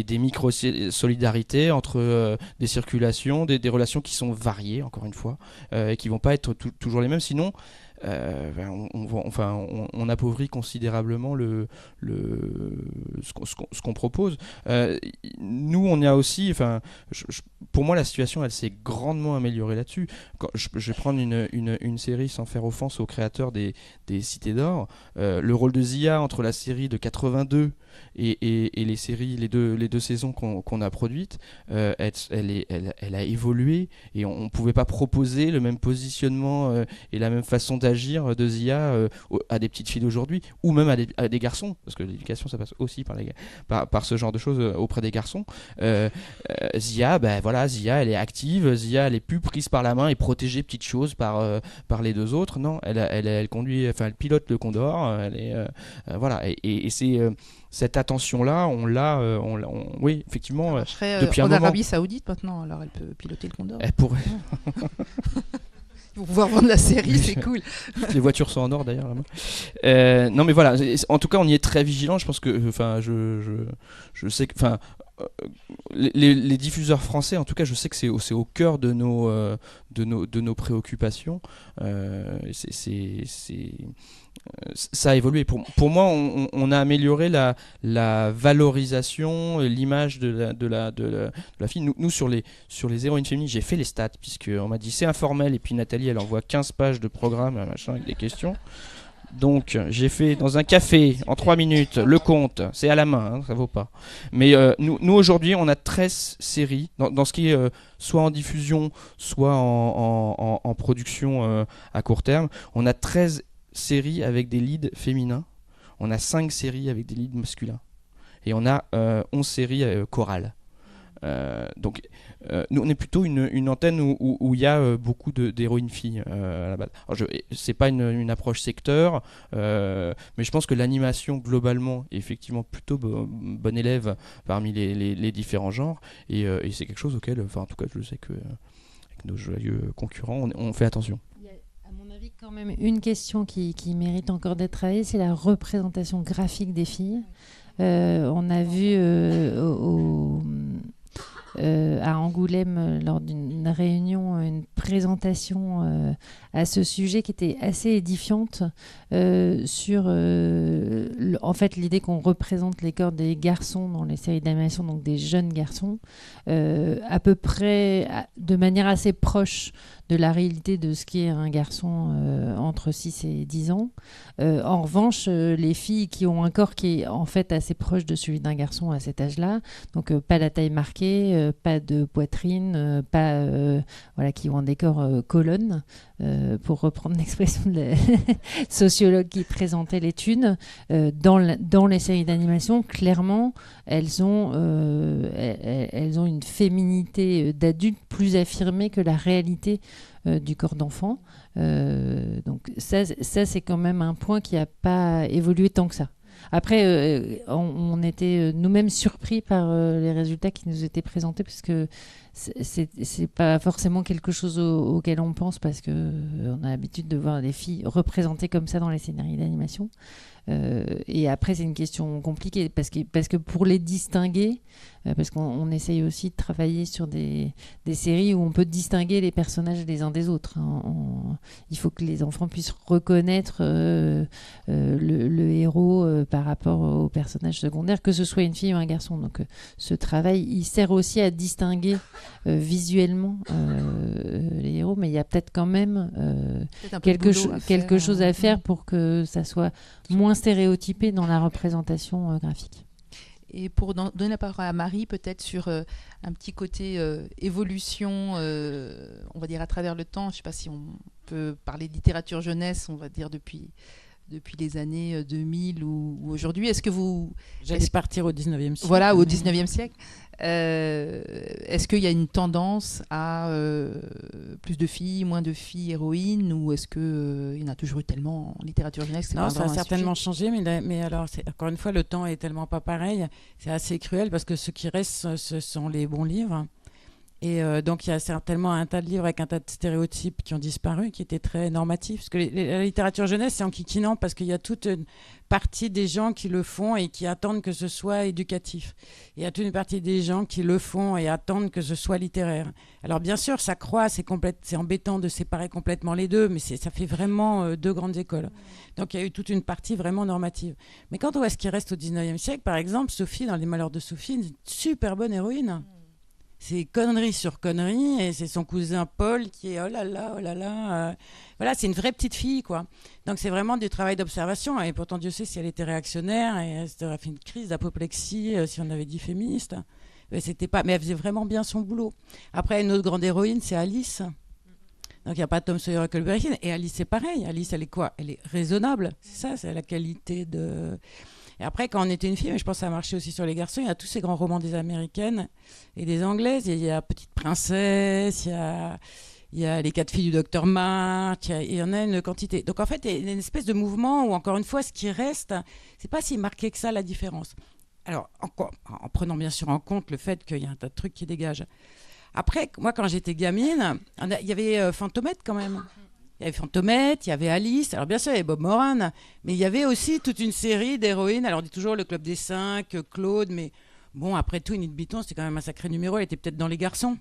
micro-solidarités entre des circulations, des relations qui sont variées, encore une fois, et qui vont pas être toujours les mêmes, sinon on appauvrit considérablement ce qu'on propose. Nous, on a aussi, pour moi, la situation, elle s'est grandement améliorée là-dessus. Je vais prendre une série sans faire offense aux créateurs des Cités d'Or. Le rôle de Zia entre la série de 82 et les séries, les deux saisons qu'on a produites, elle a évolué, et on ne pouvait pas proposer le même positionnement et la même façon d'agir de Zia à des petites filles d'aujourd'hui, ou même à des garçons, parce que l'éducation ça passe aussi par ce genre de choses auprès des garçons. Zia, Zia elle est active, Zia elle est plus prise par la main et protégée petite chose par les deux autres. Non, elle conduit, elle pilote le Condor, voilà, et c'est cette attention-là, on l'a, oui, effectivement, depuis un moment. En Arabie Saoudite maintenant, alors elle peut piloter le Condor. Elle pourrait. Pour pouvoir vendre la série, c'est cool. Les voitures sont en or d'ailleurs là-bas. Non mais voilà, en tout cas on y est très vigilant. Je pense que, enfin, je sais que, enfin, les diffuseurs français, en tout cas, je sais que c'est au cœur de nos préoccupations. Ça a évolué. Pour moi, on a amélioré la valorisation, l'image de la fille. Nous sur les héroïnes féminines, j'ai fait les stats, puisqu'on m'a dit c'est informel, et puis Nathalie, elle envoie 15 pages de programme, machin, avec des questions. Donc j'ai fait dans un café en 3 minutes le compte, c'est à la main, hein, ça vaut pas. Mais nous aujourd'hui on a 13 séries dans ce qui est soit en diffusion, soit en production à court terme. On a 13 séries avec des leads féminins, on a 5 séries avec des leads masculins. Et on a 11 séries chorales. Donc nous on est plutôt une antenne où il y a beaucoup d'héroïnes filles à la base. C'est pas une approche secteur, mais je pense que l'animation globalement est effectivement plutôt bon élève parmi les différents genres, et c'est quelque chose auquel, enfin en tout cas je sais que avec nos joyeux concurrents on fait attention. À mon avis, quand même, une question qui mérite encore d'être travaillée, c'est la représentation graphique des filles. On a vu à Angoulême, lors d'une réunion, une présentation à ce sujet qui était assez édifiante sur en fait l'idée qu'on représente les corps des garçons dans les séries d'animation, donc des jeunes garçons, à peu près de manière assez proche de la réalité de ce qu'est un garçon entre 6 et 10 ans. En revanche, les filles qui ont un corps qui est en fait assez proche de celui d'un garçon à cet âge-là, donc pas la taille marquée, pas de poitrine, pas voilà, qui ont un décor colonne, pour reprendre l'expression de la sociologue qui présentait l'étude, dans les séries d'animation, clairement, elles ont une féminité d'adulte plus affirmée que la réalité du corps d'enfant. Donc ça c'est quand même un point qui n'a pas évolué tant que ça. Après, on était nous-mêmes surpris par les résultats qui nous étaient présentés, parce que c'est pas forcément quelque chose auquel on pense, parce que on a l'habitude de voir des filles représentées comme ça dans les séries d'animation. Et après, c'est une question compliquée, parce que pour les distinguer, parce qu'on essaye aussi de travailler sur des séries où on peut distinguer les personnages les uns des autres. Il faut que les enfants puissent reconnaître le héros par rapport au personnage secondaire, que ce soit une fille ou un garçon. Donc ce travail, il sert aussi à distinguer visuellement les héros, mais il y a peut-être quand même quelque chose à faire pour que ça soit moins stéréotypé dans la représentation graphique. Et pour donner la parole à Marie, peut-être sur un petit côté évolution, on va dire à travers le temps. Je ne sais pas si on peut parler de littérature jeunesse, on va dire depuis les années 2000 ou aujourd'hui. Est-ce que vous... J'allais partir au 19e siècle. Voilà, au 19e siècle. Est-ce qu'il y a une tendance à plus de filles, moins de filles héroïnes, ou est-ce qu'il y en a toujours eu tellement en littérature jeunesse? Non, ça a certainement changé, mais alors, encore une fois, le temps est tellement pas pareil. C'est assez cruel, parce que ce qui reste, ce sont les bons livres. Et donc, il y a certainement un tas de livres avec un tas de stéréotypes qui ont disparu, qui étaient très normatifs. Parce que la littérature jeunesse, c'est enquiquinant, parce qu'il y a toute une partie des gens qui le font et qui attendent que ce soit éducatif. Il y a toute une partie des gens qui le font et attendent que ce soit littéraire. Alors, bien sûr, ça croît, c'est embêtant de séparer complètement les deux, mais ça fait vraiment deux grandes écoles. Donc, il y a eu toute une partie vraiment normative. Mais quand on voit ce qui reste au 19e siècle, par exemple, Sophie, dans Les Malheurs de Sophie, une super bonne héroïne. C'est connerie sur connerie, et c'est son cousin Paul qui est oh là là. Voilà, c'est une vraie petite fille, quoi. Donc c'est vraiment du travail d'observation, et pourtant Dieu sait si elle était réactionnaire, et elle aurait fait une crise d'apoplexie si on avait dit féministe. Mais elle faisait vraiment bien son boulot. Après, une autre grande héroïne, c'est Alice. Donc il n'y a pas Tom Sawyer et Huckleberry Finn, et Alice c'est pareil. Alice, elle est quoi? Elle est raisonnable, c'est ça, c'est la qualité de... Et après, quand on était une fille, mais je pense que ça a marché aussi sur les garçons, il y a tous ces grands romans des Américaines et des Anglaises. Il y a Petite Princesse, il y a Les 4 filles du Docteur March, il y en a une quantité. Donc en fait, il y a une espèce de mouvement où, encore une fois, ce qui reste, c'est pas si marqué que ça, la différence. Alors, en prenant bien sûr en compte le fait qu'il y a un tas de trucs qui dégagent. Après, moi, quand j'étais gamine, il y avait Fantomette quand même. Il y avait Fantomette, il y avait Alice, alors bien sûr il y avait Bob Moran, mais il y avait aussi toute une série d'héroïnes. Alors on dit toujours le Club des 5, Claude, mais bon, après tout, Enid Blyton, c'était quand même un sacré numéro, elle était peut-être dans Les Garçons.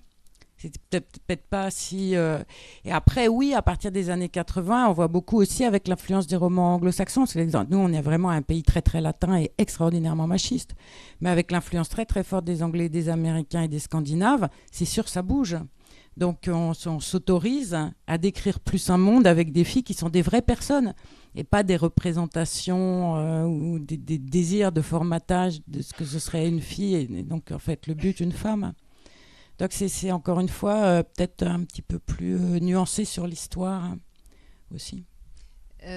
C'était peut-être pas si... Et après, oui, à partir des années 80, on voit beaucoup aussi avec l'influence des romans anglo-saxons. Nous, on est vraiment un pays très, très latin et extraordinairement machiste. Mais avec l'influence très, très forte des Anglais, des Américains et des Scandinaves, c'est sûr, ça bouge. Donc, on s'autorise à décrire plus un monde avec des filles qui sont des vraies personnes et pas des représentations ou des désirs de formatage de ce que ce serait une fille et donc, en fait, le but, une femme. Donc, c'est encore une fois peut-être un petit peu plus nuancé sur l'histoire aussi.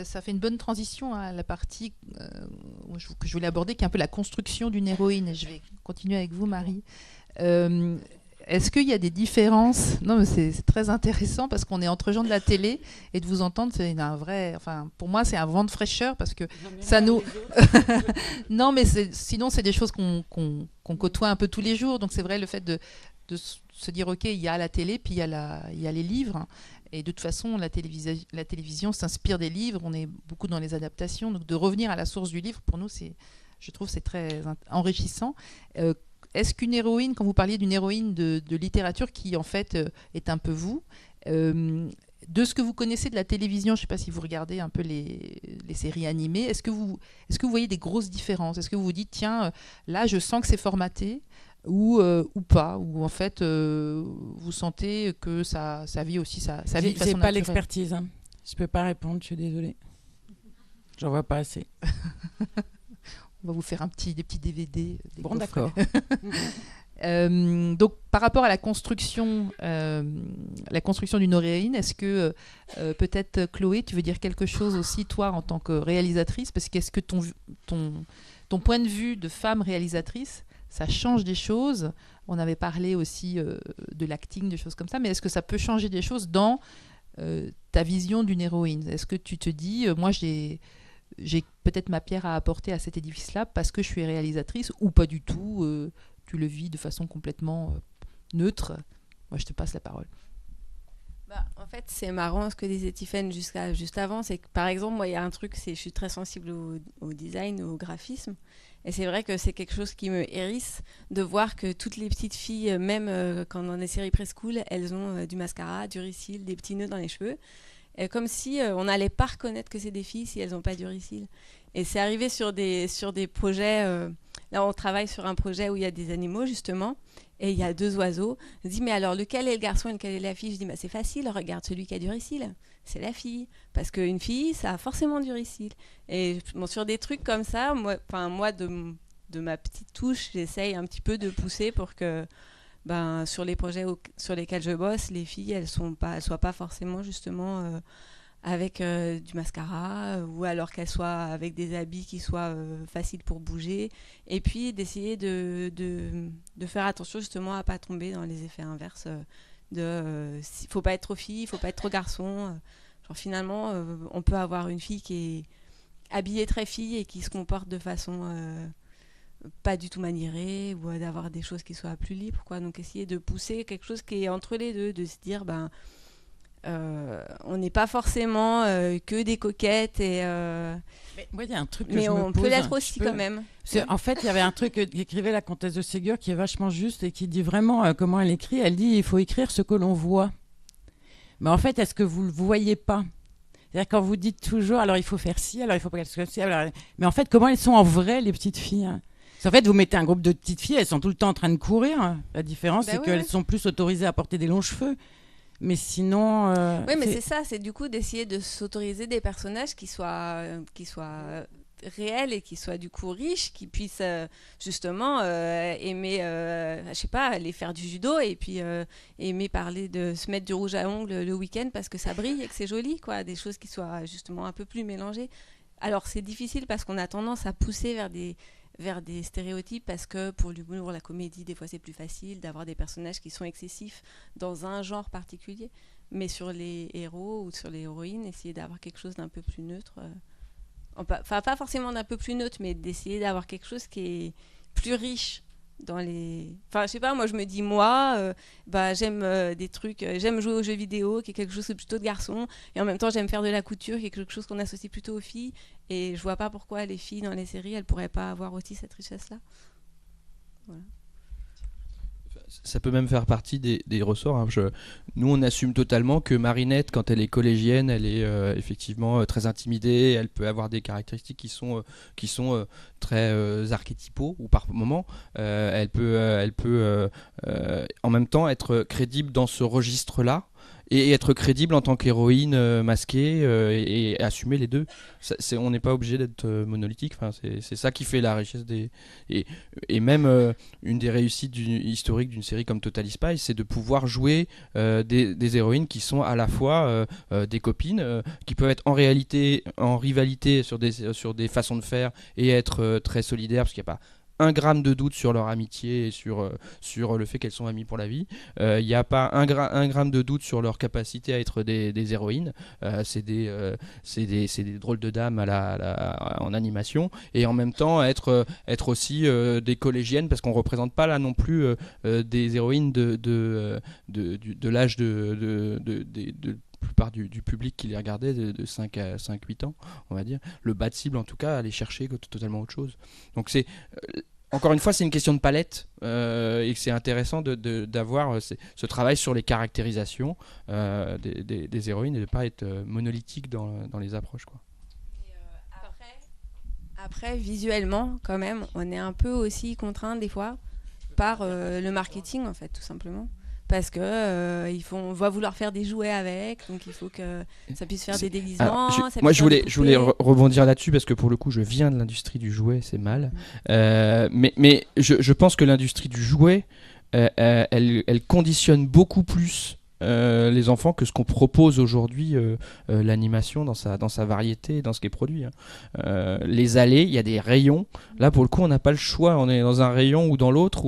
Ça fait une bonne transition à la partie que je voulais aborder, qui est un peu la construction d'une héroïne. Et je vais continuer avec vous, Marie. Est-ce qu'il y a des différences? Non, mais c'est très intéressant parce qu'on est entre gens de la télé et de vous entendre, c'est un vrai. Enfin, pour moi, c'est un vent de fraîcheur parce que ça nous. Non, mais sinon, c'est des choses qu'on côtoie un peu tous les jours. Donc, c'est vrai le fait de se dire, ok, il y a la télé, puis il y a les livres. Et de toute façon, la télévision s'inspire des livres. On est beaucoup dans les adaptations. Donc, de revenir à la source du livre, pour nous, je trouve c'est très enrichissant. Est-ce qu'une héroïne, quand vous parliez d'une héroïne de littérature qui en fait est un peu vous, de ce que vous connaissez de la télévision, je ne sais pas si vous regardez un peu les séries animées, est-ce que vous voyez des grosses différences? Est-ce que vous vous dites, tiens, là je sens que c'est formaté ou pas? Ou en fait vous sentez que ça vit aussi sa vie de façon J'ai pas naturelle? l'expertise, hein. Je peux pas répondre, je suis désolée. J'en vois pas assez. On va vous faire des petits DVD. Bon, d'accord. Donc, par rapport à la construction d'une héroïne, est-ce que peut-être Chloé, tu veux dire quelque chose aussi, toi, en tant que réalisatrice? Parce qu'est-ce que ton point de vue de femme réalisatrice, ça change des choses? On avait parlé aussi de l'acting, des choses comme ça, mais est-ce que ça peut changer des choses dans ta vision d'une héroïne? Est-ce que tu te dis, moi, j'ai peut-être ma pierre à apporter à cet édifice-là parce que je suis réalisatrice, ou pas du tout, tu le vis de façon complètement neutre? Moi, je te passe la parole. En fait, c'est marrant ce que disait Tiffaine juste avant, c'est que par exemple, moi, il y a un truc, je suis très sensible au design, au graphisme, et c'est vrai que c'est quelque chose qui me hérisse de voir que toutes les petites filles, même quand dans les séries preschool, elles ont du mascara, du ricil, des petits nœuds dans les cheveux. Comme si on n'allait pas reconnaître que c'est des filles si elles n'ont pas du ricil. Et c'est arrivé sur des projets. Là, on travaille sur un projet où il y a des animaux, justement, et il y a 2 oiseaux. Je dis, mais alors, lequel est le garçon et lequel est la fille? Je dis, c'est facile, regarde celui qui a du ricil. C'est la fille. Parce qu'une fille, ça a forcément du ricil. Et sur des trucs comme ça, moi de ma petite touche, j'essaye un petit peu de pousser pour que... sur les projets sur lesquels je bosse, les filles, elles soient pas forcément justement avec du mascara ou alors qu'elles soient avec des habits qui soient faciles pour bouger. Et puis d'essayer de faire attention justement à pas tomber dans les effets inverses. Faut pas être trop fille, faut pas être trop garçon. Finalement, on peut avoir une fille qui est habillée très fille et qui se comporte de façon... pas du tout maniéré, ou d'avoir des choses qui soient plus libres, quoi. Donc essayer de pousser quelque chose qui est entre les deux, de se dire on n'est pas forcément que des coquettes et Mais il y a un truc que mais je me on pose, peut l'être aussi quand même. En fait, il y avait un truc qu'écrivait la comtesse de Ségur qui est vachement juste et qui dit vraiment comment elle écrit. Elle dit, il faut écrire ce que l'on voit. Mais en fait, est-ce que vous le voyez pas? C'est-à-dire quand vous dites toujours, alors il faut faire ci, alors il faut pas qu'elles soient ci, mais en fait, comment elles sont en vrai, les petites filles, hein? En fait, vous mettez un groupe de petites filles, elles sont tout le temps en train de courir. La différence, c'est qu'elles sont plus autorisées à porter des longs cheveux. Mais sinon... oui, mais c'est ça, c'est du coup d'essayer de s'autoriser des personnages qui soient réels et qui soient du coup riches, qui puissent justement aimer, je sais pas, aller faire du judo et puis aimer parler de se mettre du rouge à ongles le week-end parce que ça brille et que c'est joli, quoi. Des choses qui soient justement un peu plus mélangées. Alors, c'est difficile parce qu'on a tendance à pousser vers des stéréotypes parce que pour l'humour, la comédie, des fois c'est plus facile d'avoir des personnages qui sont excessifs dans un genre particulier. Mais sur les héros ou sur les héroïnes, essayer d'avoir quelque chose d'un peu plus neutre. Enfin, pas forcément d'un peu plus neutre, mais d'essayer d'avoir quelque chose qui est plus riche dans les... Enfin, je sais pas, moi je me dis, j'aime des trucs, j'aime jouer aux jeux vidéo, qui est quelque chose de plutôt de garçon, et en même temps j'aime faire de la couture, qui est quelque chose qu'on associe plutôt aux filles, et je vois pas pourquoi les filles dans les séries, elles pourraient pas avoir aussi cette richesse-là. Voilà. Ça peut même faire partie des ressorts. Hein. Nous, on assume totalement que Marinette, quand elle est collégienne, elle est effectivement très intimidée. Elle peut avoir des caractéristiques qui sont très archétypaux ou par moments. Elle peut en même temps être crédible dans ce registre-là. Et être crédible en tant qu'héroïne masquée et assumer les deux. On n'est pas obligé d'être monolithique. Enfin, c'est ça qui fait la richesse des... Et même une des réussites historiques d'une série comme Totally Spies, c'est de pouvoir jouer des héroïnes qui sont à la fois des copines, qui peuvent être en réalité en rivalité sur des façons de faire et être très solidaires, parce qu'il n'y a pas un gramme de doute sur leur amitié et sur le fait qu'elles sont amies pour la vie. Il n'y a pas un gramme de doute sur leur capacité à être des héroïnes. C'est des drôles de dames en animation, et en même temps être aussi des collégiennes, parce qu'on ne représente pas là non plus des héroïnes de l'âge de plupart du public qui les regardait de 5 à 8 ans, on va dire. Le bas de cible, en tout cas, aller chercher totalement autre chose. Donc c'est... Encore une fois, c'est une question de palette et c'est intéressant d'avoir ce travail sur les caractérisations des héroïnes et de ne pas être monolithique dans les approches, quoi. Après, visuellement, quand même, on est un peu aussi contraint des fois par le marketing, en fait, tout simplement. Parce que on va vouloir faire des jouets avec, donc il faut que ça puisse faire des déguisements. Moi, je voulais rebondir là-dessus, parce que pour le coup, je viens de l'industrie du jouet, c'est mal. Mais je pense que l'industrie du jouet, elle conditionne beaucoup plus les enfants que ce qu'on propose aujourd'hui, l'animation dans sa variété, dans ce qui est produit. Les allées, il y a des rayons. Là, pour le coup, on n'a pas le choix. On est dans un rayon ou dans l'autre.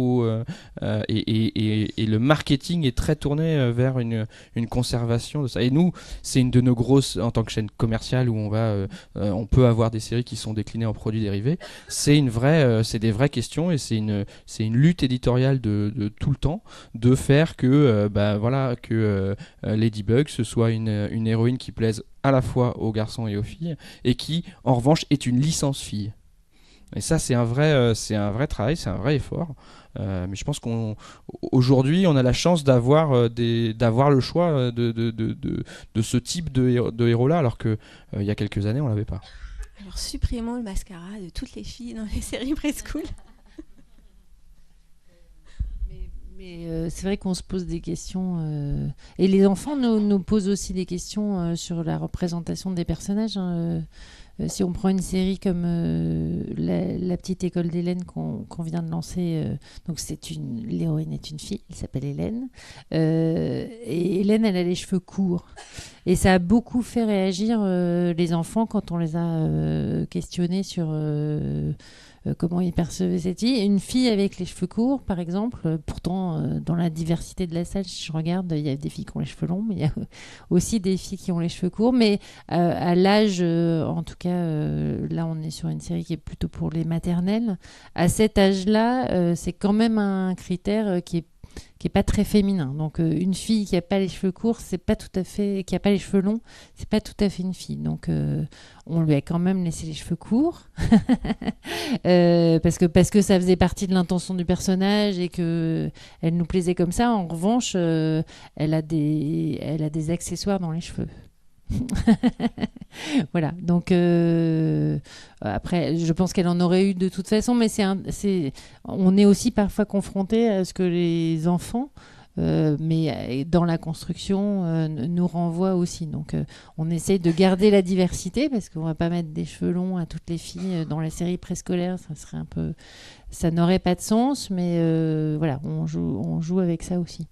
Et le marketing est très tourné vers une conservation de ça. Et nous, c'est une de nos grosses, en tant que chaîne commerciale, où on peut avoir des séries qui sont déclinées en produits dérivés. C'est des vraies questions, et c'est une lutte éditoriale de tout le temps, de faire que Ladybug, ce soit une héroïne qui plaise à la fois aux garçons et aux filles, et qui, en revanche, est une licence fille. Et ça, c'est un vrai travail, c'est un vrai effort. Mais je pense qu'aujourd'hui, on a la chance d'avoir le choix de ce type de héros-là, alors qu'il y a quelques années, on l'avait pas. Alors, supprimons le mascara de toutes les filles dans les séries preschool. Mais c'est vrai qu'on se pose des questions. Et les enfants nous posent aussi des questions sur la représentation des personnages. Si on prend une série comme la petite école d'Hélène qu'on vient de lancer, donc l'héroïne est une fille, elle s'appelle Hélène. Et Hélène, elle a les cheveux courts. Et ça a beaucoup fait réagir les enfants quand on les a questionnés sur... comment ils percevaient cette fille. Une fille avec les cheveux courts, par exemple, pourtant, dans la diversité de la salle, si je regarde, il y a des filles qui ont les cheveux longs, mais il y a aussi des filles qui ont les cheveux courts. Mais à l'âge, en tout cas, là, on est sur une série qui est plutôt pour les maternelles. À cet âge-là, c'est quand même un critère qui est pas très féminin. Donc une fille qui a pas les cheveux courts, c'est pas tout à fait, qui a pas les cheveux longs, c'est pas tout à fait une fille. Donc on lui a quand même laissé les cheveux courts parce que ça faisait partie de l'intention du personnage et que elle nous plaisait comme ça. En revanche, elle a des accessoires dans les cheveux. Voilà, donc après je pense qu'elle en aurait eu de toute façon, mais on est aussi parfois confronté à ce que les enfants mais dans la construction nous renvoient aussi, donc on essaye de garder la diversité, parce qu'on va pas mettre des cheveux longs à toutes les filles dans la série préscolaire, ça n'aurait pas de sens, mais voilà, on joue avec ça aussi.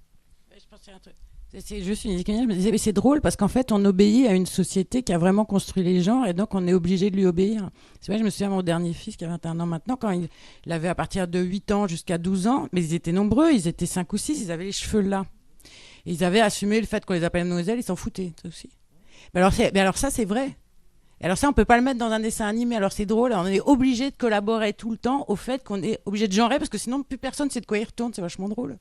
Je pense que c'est un truc. C'est juste une idée. Je me disais, mais c'est drôle parce qu'en fait, on obéit à une société qui a vraiment construit les genres, et donc on est obligé de lui obéir. C'est vrai, je me souviens de mon dernier fils qui a 21 ans maintenant, quand il avait à partir de 8 ans jusqu'à 12 ans, mais ils étaient nombreux, ils étaient 5 ou 6, ils avaient les cheveux là. Et ils avaient assumé le fait qu'on les appelait mademoiselle, ils s'en foutaient, ça aussi. Mais alors ça, c'est vrai. Et alors ça, on peut pas le mettre dans un dessin animé. Alors c'est drôle, on est obligé de collaborer tout le temps au fait qu'on est obligé de genrer, parce que sinon plus personne sait de quoi il retourne. C'est vachement drôle.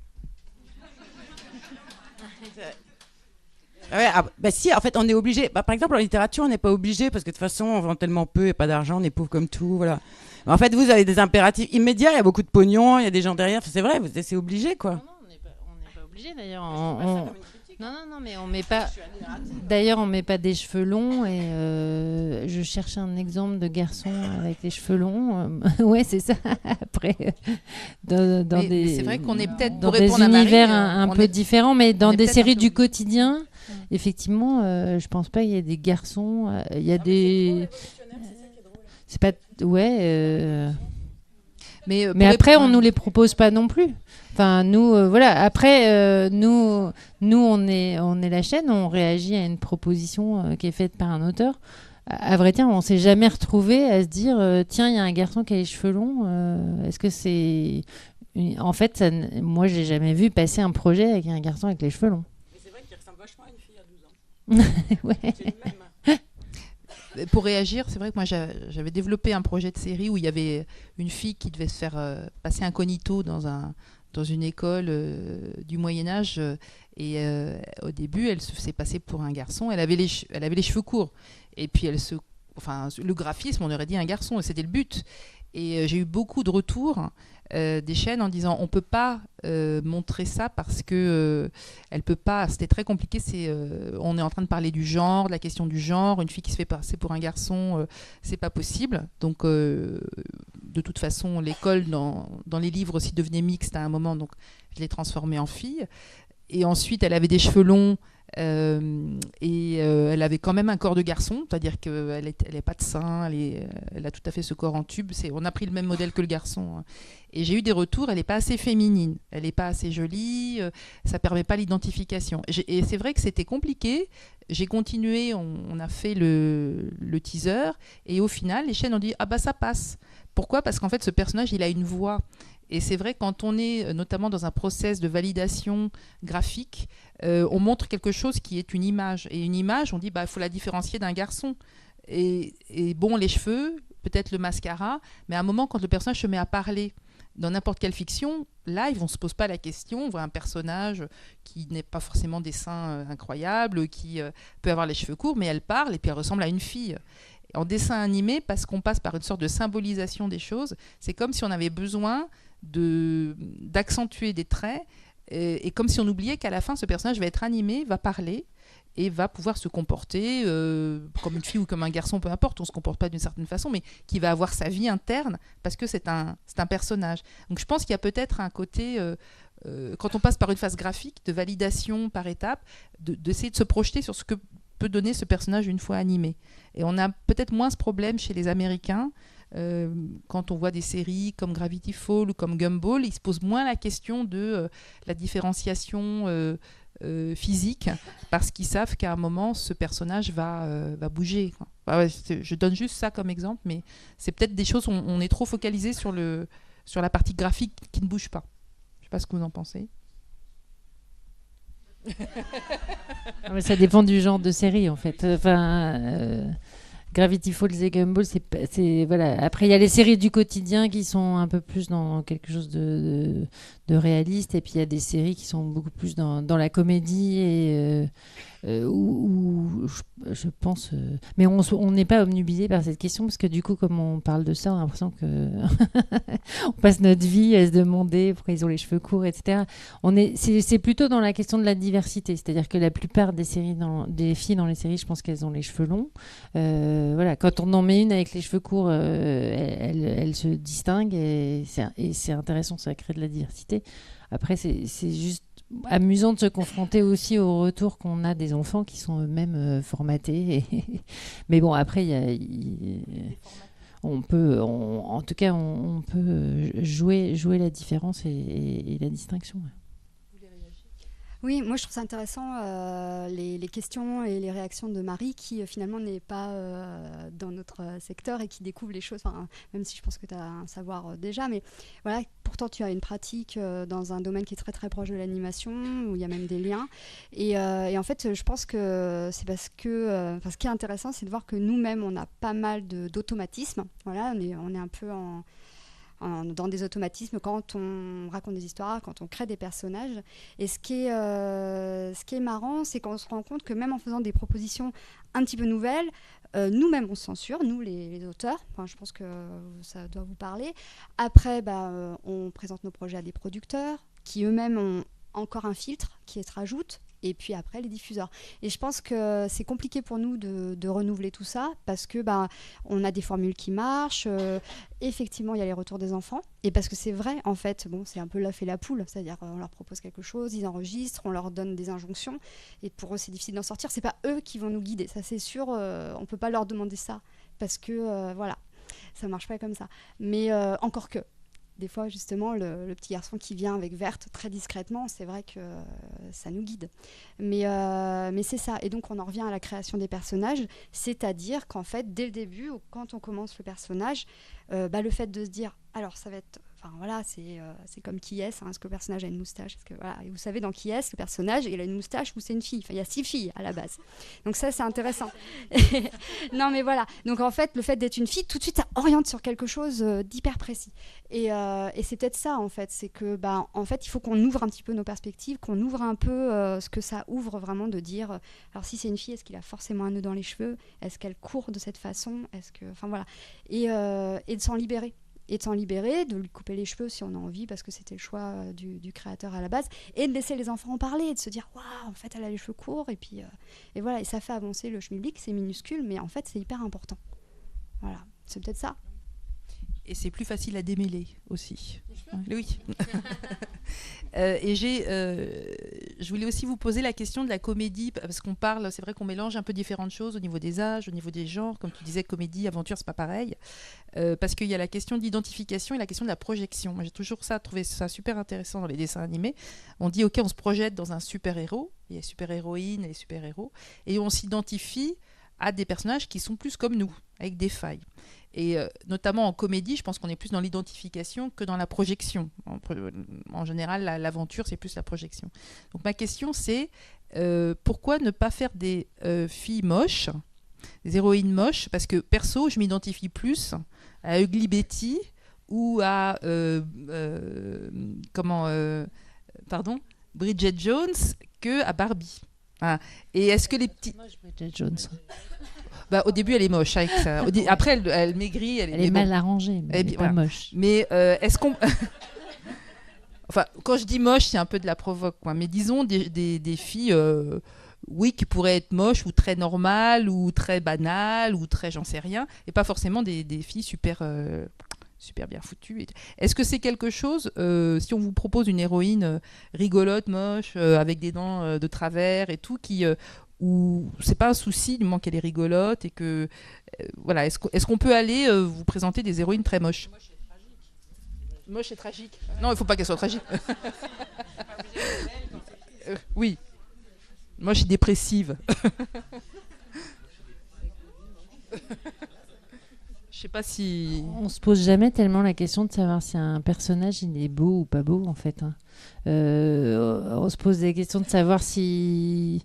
Ouais, si, en fait, on est obligé. Par exemple, en littérature, on n'est pas obligé parce que de toute façon, on vend tellement peu et pas d'argent, on est pauvre comme tout, voilà. En fait, vous avez des impératifs immédiats, il y a beaucoup de pognon, il y a des gens derrière, c'est vrai, c'est obligé, quoi. Non, on n'est pas obligé d'ailleurs. Non, mais on met pas. D'ailleurs, on met pas des cheveux longs et je cherche un exemple de garçon avec les cheveux longs. Ouais, c'est ça. Après, mais c'est vrai qu'on est peut-être dans pour des répondre à Marie, univers un peu différents, mais dans des séries du peu... quotidien, effectivement, je pense pas qu'il y ait des garçons. Il y a des. C'est pas. Ouais. Mais après, on nous les propose pas non plus. Enfin, nous, voilà. Après, nous, on est la chaîne, on réagit à une proposition qui est faite par un auteur. À vrai dire, on s'est jamais retrouvé à se dire, tiens, il y a un garçon qui a les cheveux longs. Est-ce que c'est... En fait, moi, j'ai jamais vu passer un projet avec un garçon avec les cheveux longs. Mais c'est vrai qu'il ressemble vachement à une fille à 12 ans. Ouais. C'est le même. Pour réagir, c'est vrai que moi j'avais développé un projet de série où il y avait une fille qui devait se faire passer incognito dans une école du Moyen-Âge et au début elle se faisait passer pour un garçon, elle avait les cheveux courts et puis le graphisme, on aurait dit un garçon et c'était le but. Et j'ai eu beaucoup de retours des chaînes en disant on peut pas montrer ça parce que elle peut pas, c'était très compliqué, on est en train de parler du genre, de la question du genre, une fille qui se fait passer pour un garçon, c'est pas possible. Donc de toute façon l'école dans les livres aussi devenait mixte à un moment, donc je l'ai transformée en fille. Et ensuite elle avait des cheveux longs. Elle avait quand même un corps de garçon, c'est-à-dire qu'elle n'a pas de sein, elle a tout à fait ce corps en tube. On a pris le même modèle que le garçon. Hein. Et j'ai eu des retours, elle n'est pas assez féminine, elle n'est pas assez jolie, ça ne permet pas l'identification. Et c'est vrai que c'était compliqué. J'ai continué, on a fait le teaser, et au final, les chaînes ont dit « Ah bah ça passe ». Pourquoi ? Parce qu'en fait, ce personnage, il a une voix. Et c'est vrai, quand on est notamment dans un process de validation graphique, on montre quelque chose qui est une image. Et une image, on dit, il faut la différencier d'un garçon. Et bon, les cheveux, peut-être le mascara, mais à un moment, quand le personnage se met à parler dans n'importe quelle fiction, là, on ne se pose pas la question. On voit un personnage qui n'est pas forcément des seins incroyables, qui peut avoir les cheveux courts, mais elle parle et puis elle ressemble à une fille. En dessin animé, parce qu'on passe par une sorte de symbolisation des choses, c'est comme si on avait besoin d'accentuer des traits et comme si on oubliait qu'à la fin ce personnage va être animé, va parler et va pouvoir se comporter comme une fille ou comme un garçon, peu importe, on se comporte pas d'une certaine façon, mais qui va avoir sa vie interne parce que c'est un personnage. Donc je pense qu'il y a peut-être un côté quand on passe par une phase graphique de validation par étape, d'essayer de se projeter sur ce que peut donner ce personnage une fois animé. Et on a peut-être moins ce problème chez les Américains. Quand on voit des séries comme Gravity Falls ou comme Gumball, ils se posent moins la question de la différenciation physique parce qu'ils savent qu'à un moment, ce personnage va bouger. Quoi. Je donne juste ça comme exemple, mais c'est peut-être des choses où on est trop focalisé sur la partie graphique qui ne bouge pas. Je ne sais pas ce que vous en pensez. Mais ça dépend du genre de série en fait. Gravity Falls et Gumball, voilà. Après, il y a les séries du quotidien qui sont un peu plus dans quelque chose de réaliste, et puis il y a des séries qui sont beaucoup plus dans la comédie et où je pense. Mais on n'est pas obnubilé par cette question parce que du coup, comme on parle de ça, on a l'impression que on passe notre vie à se demander pourquoi ils ont les cheveux courts, etc. C'est plutôt dans la question de la diversité, c'est-à-dire que la plupart des filles dans les séries, je pense qu'elles ont les cheveux longs. Voilà, quand on en met une avec les cheveux courts, elle se distingue et c'est intéressant, ça crée de la diversité. Après, c'est juste amusant de se confronter aussi au retour qu'on a des enfants qui sont eux-mêmes formatés. Mais bon, après, on peut jouer la différence et la distinction. Oui, moi je trouve ça intéressant les questions et les réactions de Marie qui finalement n'est pas dans notre secteur et qui découvre les choses, même si je pense que tu as un savoir déjà, mais voilà, pour pourtant tu as une pratique dans un domaine qui est très très proche de l'animation, où il y a même des liens. Et en fait, je pense que c'est parce que, ce qui est intéressant, c'est de voir que nous-mêmes, on a pas mal d'automatismes. Voilà, on est un peu dans des automatismes quand on raconte des histoires, quand on crée des personnages. Et ce qui est marrant, c'est qu'on se rend compte que même en faisant des propositions un petit peu nouvelles, nous-mêmes on se censure, nous les auteurs, enfin, je pense que ça doit vous parler. Après, on présente nos projets à des producteurs qui eux-mêmes ont encore un filtre qui se rajoute. Et puis après les diffuseurs. Et je pense que c'est compliqué pour nous de renouveler tout ça parce que on a des formules qui marchent. Effectivement, il y a les retours des enfants. Et parce que c'est vrai, en fait, c'est un peu l'œuf et la poule. C'est-à-dire on leur propose quelque chose, ils enregistrent, on leur donne des injonctions. Et pour eux, c'est difficile d'en sortir. C'est pas eux qui vont nous guider. Ça, c'est sûr. On peut pas leur demander ça parce que voilà, ça marche pas comme ça. Mais encore que. Des fois, justement, le petit garçon qui vient avec Verte très discrètement, c'est vrai que ça nous guide. Mais c'est ça. Et donc, on en revient à la création des personnages, c'est-à-dire qu'en fait, dès le début, quand on commence le personnage, le fait de se dire, alors ça va être... Enfin voilà, c'est comme Qui est-ce, est-ce que le personnage a une moustache, et vous savez, dans Qui est-ce, le personnage, il a une moustache ou c'est une fille. Enfin, il y a 6 filles à la base. Donc ça, c'est intéressant. Non, mais voilà. Donc en fait, le fait d'être une fille, tout de suite, ça oriente sur quelque chose d'hyper précis. Et c'est peut-être ça, en fait. C'est que, en fait, il faut qu'on ouvre un petit peu nos perspectives, qu'on ouvre un peu ce que ça ouvre vraiment de dire, alors si c'est une fille, est-ce qu'il a forcément un nœud dans les cheveux? Est-ce qu'elle court de cette façon? Enfin voilà. Et de s'en libérer. Et de s'en libérer, de lui couper les cheveux si on a envie, parce que c'était le choix du créateur à la base, et de laisser les enfants en parler, et de se dire « Waouh, en fait, elle a les cheveux courts », et puis et voilà, et ça fait avancer le schmilblick, c'est minuscule, mais en fait, c'est hyper important. Voilà, c'est peut-être ça. Et c'est plus facile à démêler aussi. Oui. Je voulais aussi vous poser la question de la comédie, parce qu'on parle, c'est vrai qu'on mélange un peu différentes choses au niveau des âges, au niveau des genres. Comme tu disais, comédie, aventure, c'est pas pareil. Parce qu'il y a la question d'identification et la question de la projection. Moi, j'ai toujours trouvé ça super intéressant dans les dessins animés. On dit, OK, on se projette dans un super-héros, il y a super-héroïne et super-héros, et on s'identifie à des personnages qui sont plus comme nous, avec des failles. Et notamment en comédie, je pense qu'on est plus dans l'identification que dans la projection. En général, l'aventure, c'est plus la projection. Donc ma question, c'est pourquoi ne pas faire des filles moches, des héroïnes moches? Parce que perso, je m'identifie plus à Ugly Betty ou à Bridget Jones que à Barbie. Ah. Et est-ce que les petits... Moche, Bridget Jones. Au début, elle est moche. Avec ça. Après, elle maigrit. Elle est mal arrangée, mais elle n'est pas moche. Mais est-ce qu'on... Enfin, quand je dis moche, c'est un peu de la provoque, quoi. Mais disons des filles, qui pourraient être moches ou très normales ou très banales ou très j'en sais rien, et pas forcément des filles super bien foutues. Est-ce que c'est quelque chose, si on vous propose une héroïne rigolote, moche, avec des dents de travers et tout, où c'est pas un souci du moment qu'elle est rigolote et que voilà, est-ce qu'on peut aller vous présenter des héroïnes très moches? Moche et tragique. Non, il faut pas qu'elle soit tragique. Oui. Moche et dépressive. Je sais pas si... On se pose jamais tellement la question de savoir si un personnage il est beau ou pas beau, en fait. On se pose des questions de savoir s'il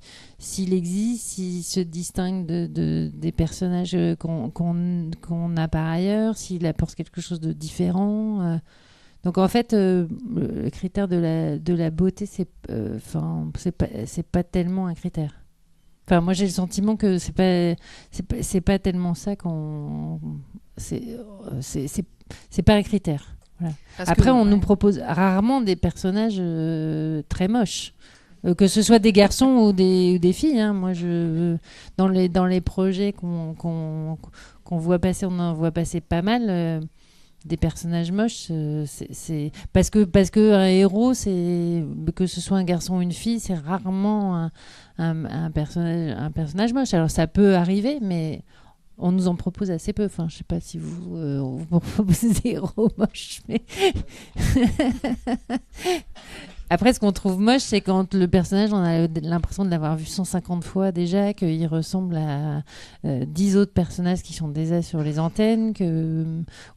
existe, s'il se distingue des personnages qu'on a par ailleurs, s'il apporte quelque chose de différent. Donc en fait, le critère de la beauté, c'est pas tellement un critère. Enfin, moi j'ai le sentiment que c'est pas tellement ça qu'on... C'est pas un critère. Voilà. Après, on nous propose rarement des personnages très moches. Que ce soit des garçons ou des filles. Hein. Moi, dans les projets qu'on voit passer, on en voit passer pas mal. Des personnages moches, c'est parce que un héros, que ce soit un garçon ou une fille, c'est rarement un personnage moche. Alors ça peut arriver, mais on nous en propose assez peu. Enfin, je sais pas si vous proposez des héros moches, mais Après, ce qu'on trouve moche, c'est quand le personnage, on a l'impression de l'avoir vu 150 fois déjà, qu'il ressemble à 10 autres personnages qui sont déjà sur les antennes,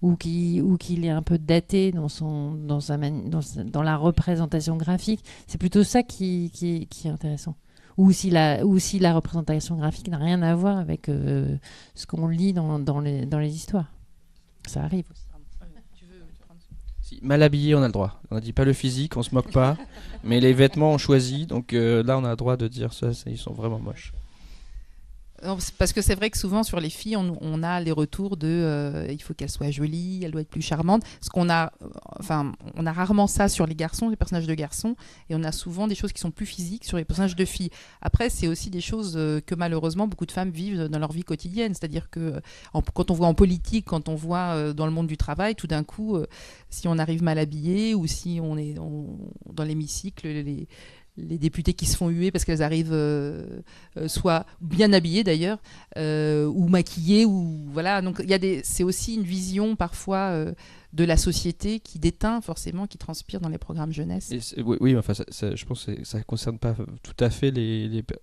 ou qu'il est un peu daté dans la représentation graphique. C'est plutôt ça qui est intéressant. Ou si la représentation graphique n'a rien à voir avec ce qu'on lit dans les histoires. Ça arrive aussi. Si, mal habillé, on a le droit. On ne dit pas le physique, on se moque pas. Mais les vêtements, on choisit. Donc là, on a le droit de dire ça, ils sont vraiment moches. Non, parce que c'est vrai que souvent sur les filles, on a les retours de il faut qu'elle soit jolie, elle doit être plus charmante. On a rarement ça sur les garçons, les personnages de garçons, et on a souvent des choses qui sont plus physiques sur les personnages de filles. Après, c'est aussi des choses que malheureusement beaucoup de femmes vivent dans leur vie quotidienne. C'est-à-dire que quand on voit en politique, quand on voit dans le monde du travail, tout d'un coup, si on arrive mal habillé ou si on est dans l'hémicycle, les députés qui se font huer parce qu'elles arrivent soit bien habillées d'ailleurs ou maquillées ou voilà. Donc c'est aussi une vision parfois de la société qui déteint forcément, qui transpire dans les programmes jeunesse. Oui, enfin, je pense que ça ne concerne pas tout à fait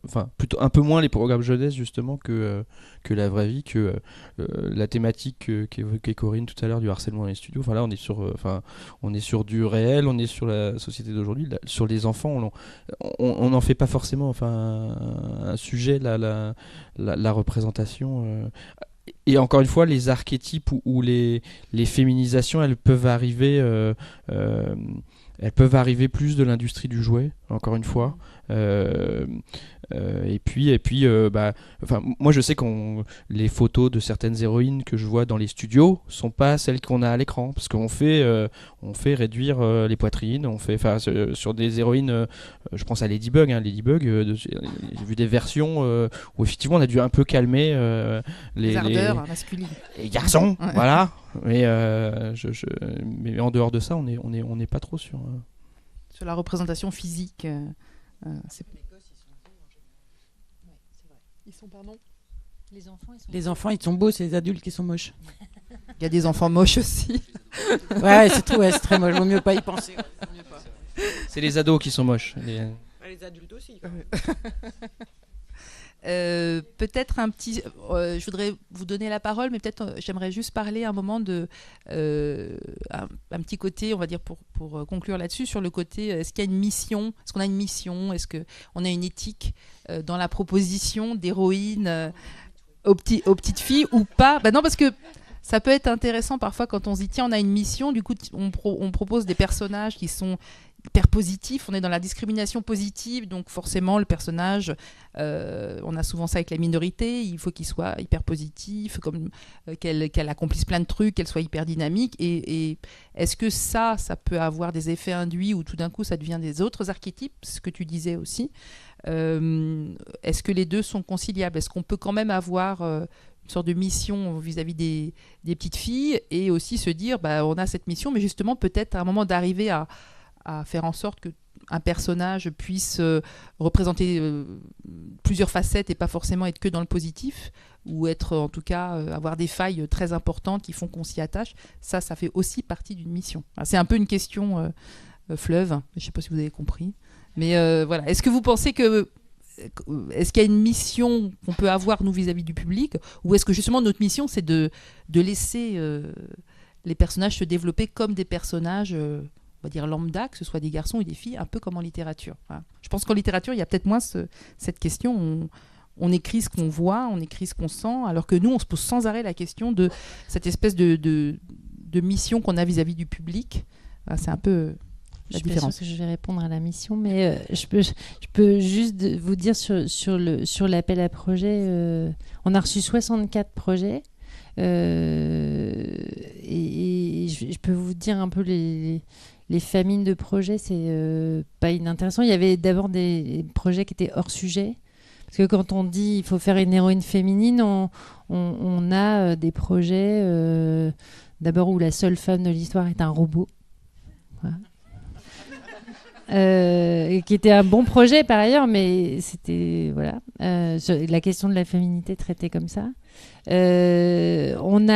enfin, plutôt un peu moins les programmes jeunesse justement que la vraie vie, que la thématique qu'évoquait Corinne tout à l'heure du harcèlement dans les studios. Enfin, là, on est sur du réel, on est sur la société d'aujourd'hui. Là, sur les enfants, on n'en fait pas forcément un sujet, la représentation. Et encore une fois, les archétypes ou les féminisations, elles peuvent arriver plus de l'industrie du jouet, encore une fois. Et puis moi je sais les photos de certaines héroïnes que je vois dans les studios sont pas celles qu'on a à l'écran, parce qu'on fait réduire les poitrines, sur des héroïnes, je pense à Ladybug, j'ai vu des versions où effectivement on a dû un peu calmer les ardeurs masculines, les garçons, ouais. Voilà. Mais en dehors de ça, on n'est pas trop sur la représentation physique. Ils sont pardon. Les enfants, ils sont beaux, c'est les adultes qui sont moches. Il y a des enfants moches aussi. C'est très moche. Vaut mieux pas y penser. C'est les ados qui sont moches. Les adultes aussi. Peut-être un petit. Je voudrais vous donner la parole, mais peut-être j'aimerais juste parler un moment de un petit côté, on va dire pour conclure là-dessus, sur le côté est-ce qu'il y a une mission, est-ce qu'on a une mission, est-ce qu'on a une éthique dans la proposition d'héroïnes aux petites filles ou pas. Non, parce que ça peut être intéressant parfois quand on se dit tiens, on a une mission, du coup on propose des personnages qui sont hyper positif, on est dans la discrimination positive, donc forcément le personnage, on a souvent ça avec la minorité, il faut qu'il soit hyper positif, comme qu'elle accomplisse plein de trucs, qu'elle soit hyper dynamique, et est-ce que ça peut avoir des effets induits où tout d'un coup ça devient des autres archétypes, ce que tu disais aussi, est-ce que les deux sont conciliables, est-ce qu'on peut quand même avoir une sorte de mission vis-à-vis des petites filles et aussi se dire on a cette mission, mais justement peut-être à un moment d'arriver à faire en sorte qu'un personnage puisse représenter plusieurs facettes et pas forcément être que dans le positif, ou être en tout cas avoir des failles très importantes qui font qu'on s'y attache. Ça fait aussi partie d'une mission. Alors, c'est un peu une question fleuve, je ne sais pas si vous avez compris. Mais voilà, est-ce que vous pensez est-ce qu'il y a une mission qu'on peut avoir nous vis-à-vis du public, ou est-ce que justement notre mission c'est de laisser les personnages se développer comme des personnages on va dire lambda, que ce soit des garçons ou des filles, un peu comme en littérature. Voilà. Je pense qu'en littérature, il y a peut-être moins cette question. On écrit ce qu'on voit, on écrit ce qu'on sent, alors que nous, on se pose sans arrêt la question de cette espèce de mission qu'on a vis-à-vis du public. Voilà, c'est un peu la différence. Je suis pas sûre que je vais répondre à la mission, mais je peux juste vous dire sur l'appel à projet, on a reçu 64 projets. Et je peux vous dire un peu les familles de projets, c'est pas inintéressant. Il y avait d'abord des projets qui étaient hors sujet, parce que quand on dit il faut faire une héroïne féminine, on a des projets d'abord où la seule femme de l'histoire est un robot, voilà. Qui était un bon projet par ailleurs, mais c'était voilà, la question de la féminité traitée comme ça. On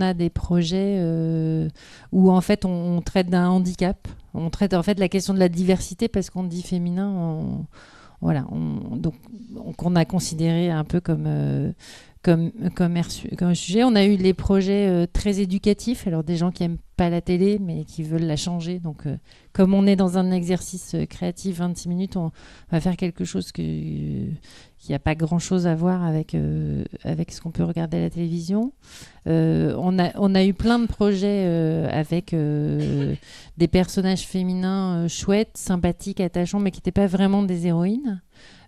a des projets où en fait on traite d'un handicap. on traite en fait la question de la diversité parce qu'on dit féminin, voilà, donc on a considéré un peu comme sujet. On a eu les projets très éducatifs, alors des gens qui n'aiment pas la télé mais qui veulent la changer. Donc, comme on est dans un exercice créatif 26 minutes, on va faire quelque chose qui n'a pas grand-chose à voir avec ce qu'on peut regarder à la télévision. On a eu plein de projets avec des personnages féminins chouettes, sympathiques, attachants, mais qui n'étaient pas vraiment des héroïnes.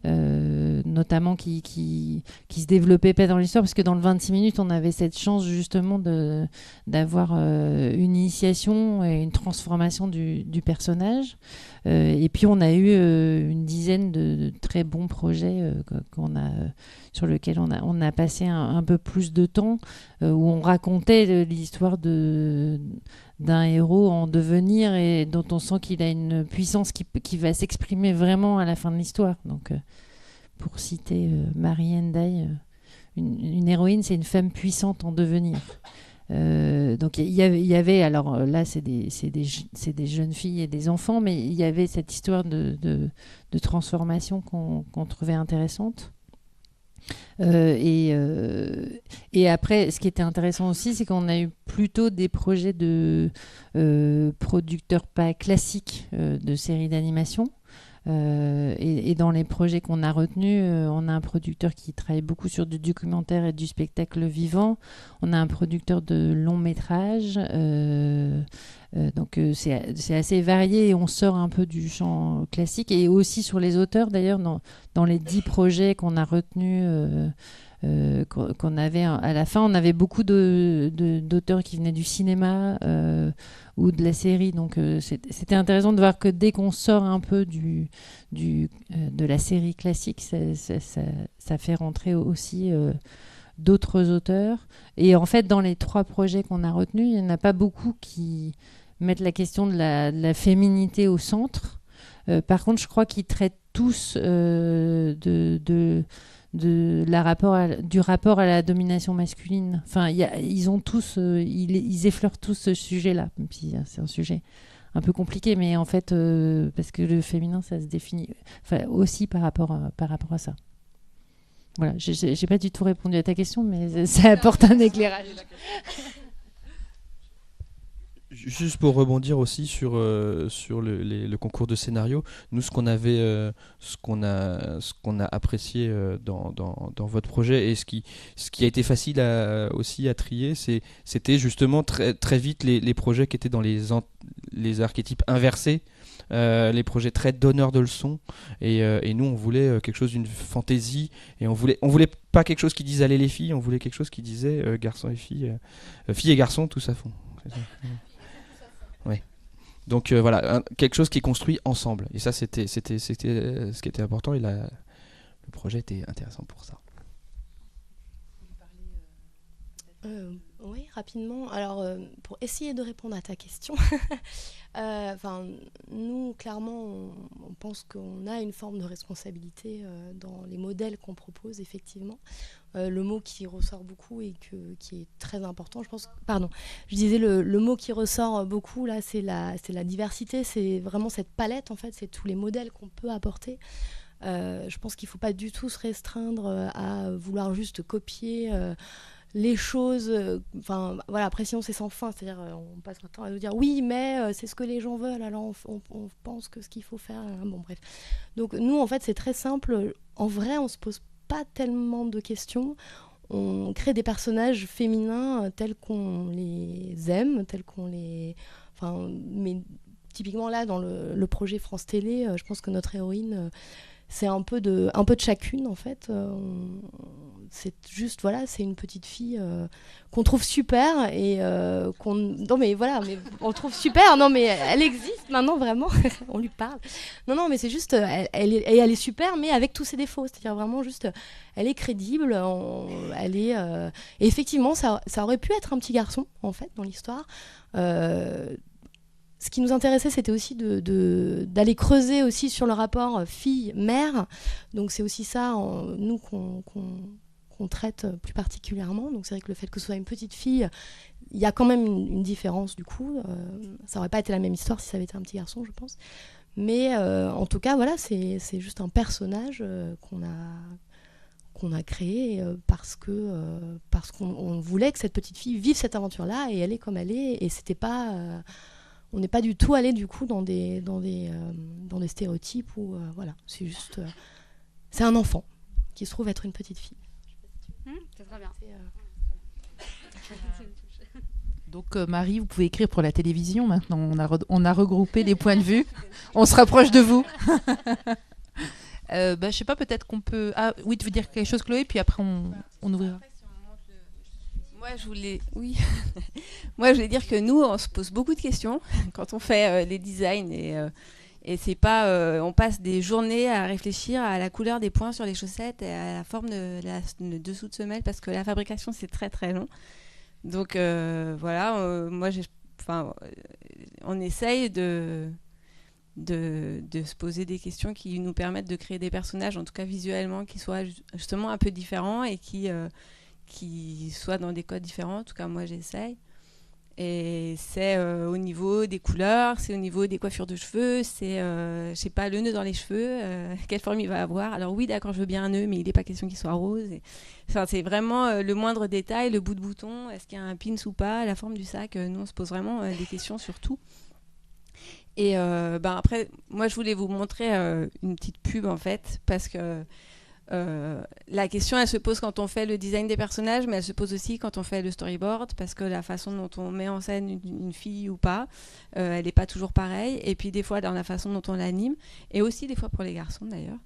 Notamment qui se développait pas dans l'histoire parce que dans le 26 minutes on avait cette chance justement d'avoir une initiation et une transformation du personnage et puis on a eu une dizaine de très bons projets sur lesquels on a passé un peu plus de temps où on racontait l'histoire d'un héros en devenir et dont on sent qu'il a une puissance qui va s'exprimer vraiment à la fin de l'histoire. Donc, pour citer Marie Henday, une héroïne, c'est une femme puissante en devenir. Donc il y avait, alors là c'est des jeunes filles et des enfants, mais il y avait cette histoire de transformation qu'on trouvait intéressante. Et après, ce qui était intéressant aussi, c'est qu'on a eu plutôt des projets de producteurs pas classiques de séries d'animation. Et dans les projets qu'on a retenus, on a un producteur qui travaille beaucoup sur du documentaire et du spectacle vivant. On a un producteur de long métrage. Donc c'est assez varié et on sort un peu du champ classique. Et aussi sur les auteurs, d'ailleurs, dans les 10 projets qu'on a retenus, qu'on avait à la fin, on avait beaucoup d'auteurs qui venaient du cinéma ou de la série. Donc c'était intéressant de voir que dès qu'on sort un peu de la série classique, ça fait rentrer aussi d'autres auteurs. Et en fait, dans les 3 projets qu'on a retenus, il n'y en a pas beaucoup qui mettent la question de la féminité au centre. Par contre, je crois qu'ils traitent tous du rapport à la domination masculine. Enfin, ils ont tous, ils effleurent tous ce sujet-là. Même si c'est un sujet un peu compliqué, mais en fait, parce que le féminin, ça se définit aussi par rapport à ça. Voilà, j'ai pas du tout répondu à ta question, mais ça apporte un éclairage. Juste pour rebondir aussi sur le concours de scénario, nous ce qu'on a apprécié dans votre projet et ce qui a été facile aussi à trier, c'était justement très très vite les projets qui étaient dans les archétypes inversés, les projets très donneurs de leçons et nous on voulait quelque chose d'une fantaisie et on voulait pas quelque chose qui disait allez les filles, on voulait quelque chose qui disait garçons et filles, filles et garçons tous à fond. Ouais. Donc voilà, quelque chose qui est construit ensemble. Et ça, c'était ce qui était important. Et le projet était intéressant pour ça. Oui, rapidement. Alors, pour essayer de répondre à ta question, nous, clairement, on pense qu'on a une forme de responsabilité dans les modèles qu'on propose, effectivement. Le mot qui ressort beaucoup et qui est très important, je pense. Pardon, je disais le mot qui ressort beaucoup là, c'est la diversité, c'est vraiment cette palette en fait, c'est tous les modèles qu'on peut apporter. Je pense qu'il ne faut pas du tout se restreindre à vouloir juste copier les choses. Enfin voilà, après sinon c'est sans fin, c'est-à-dire on passe notre temps à nous dire oui mais c'est ce que les gens veulent, alors on pense que ce qu'il faut faire. Bon bref. Donc nous en fait c'est très simple. En vrai on se pose pas tellement de questions. On crée des personnages féminins tels qu'on les aime, tels qu'on les... Enfin, mais typiquement là, dans le projet France Télé, je pense que notre héroïne, c'est un peu de chacune, en fait. C'est juste, voilà, c'est une petite fille qu'on trouve super et non mais voilà, mais on le trouve super, non mais elle existe maintenant vraiment, on lui parle. Non mais c'est juste, elle est super, mais avec tous ses défauts, c'est-à-dire vraiment juste, elle est crédible, elle est... et effectivement, ça aurait pu être un petit garçon, en fait, dans l'histoire. Ce qui nous intéressait, c'était aussi d'aller creuser aussi sur le rapport fille-mère. Donc c'est aussi ça, nous, qu'on traite plus particulièrement. Donc c'est vrai que le fait que ce soit une petite fille, il y a quand même une différence du coup. Ça aurait pas été la même histoire si ça avait été un petit garçon, je pense. Mais en tout cas, voilà, c'est juste un personnage qu'on a créé parce qu'on voulait que cette petite fille vive cette aventure-là et elle est comme elle est. Et c'était pas, on n'est pas du tout allé du coup dans des stéréotypes ou voilà. C'est juste, c'est un enfant qui se trouve être une petite fille. C'est très bien. Donc Marie, vous pouvez écrire pour la télévision maintenant. On a regroupé les points de vue. On se rapproche de vous. Je sais pas, peut-être qu'on peut... Ah oui, tu veux dire quelque chose, Chloé, puis après on ouvrira. Moi, je voulais dire que nous, on se pose beaucoup de questions quand on fait les designs et c'est pas... on passe des journées à réfléchir à la couleur des points sur les chaussettes et à la forme de le dessous de semelle parce que la fabrication, c'est très très long. Donc voilà, on essaye de se poser des questions qui nous permettent de créer des personnages, en tout cas visuellement, qui soient justement un peu différents et qui soient dans des codes différents. En tout cas, moi, j'essaye. Et c'est au niveau des couleurs, c'est au niveau des coiffures de cheveux, c'est, je sais pas, le nœud dans les cheveux, quelle forme il va avoir. Alors oui, d'accord, je veux bien un nœud, mais il n'est pas question qu'il soit rose. Enfin, c'est vraiment le moindre détail, le bout de bouton, est-ce qu'il y a un pins ou pas, la forme du sac. Nous, on se pose vraiment des questions sur tout. Et après, moi, je voulais vous montrer une petite pub, en fait, parce que la question, elle se pose quand on fait le design des personnages, mais elle se pose aussi quand on fait le storyboard, parce que la façon dont on met en scène une fille ou pas, elle n'est pas toujours pareille. Et puis, des fois, dans la façon dont on l'anime, et aussi des fois pour les garçons, d'ailleurs.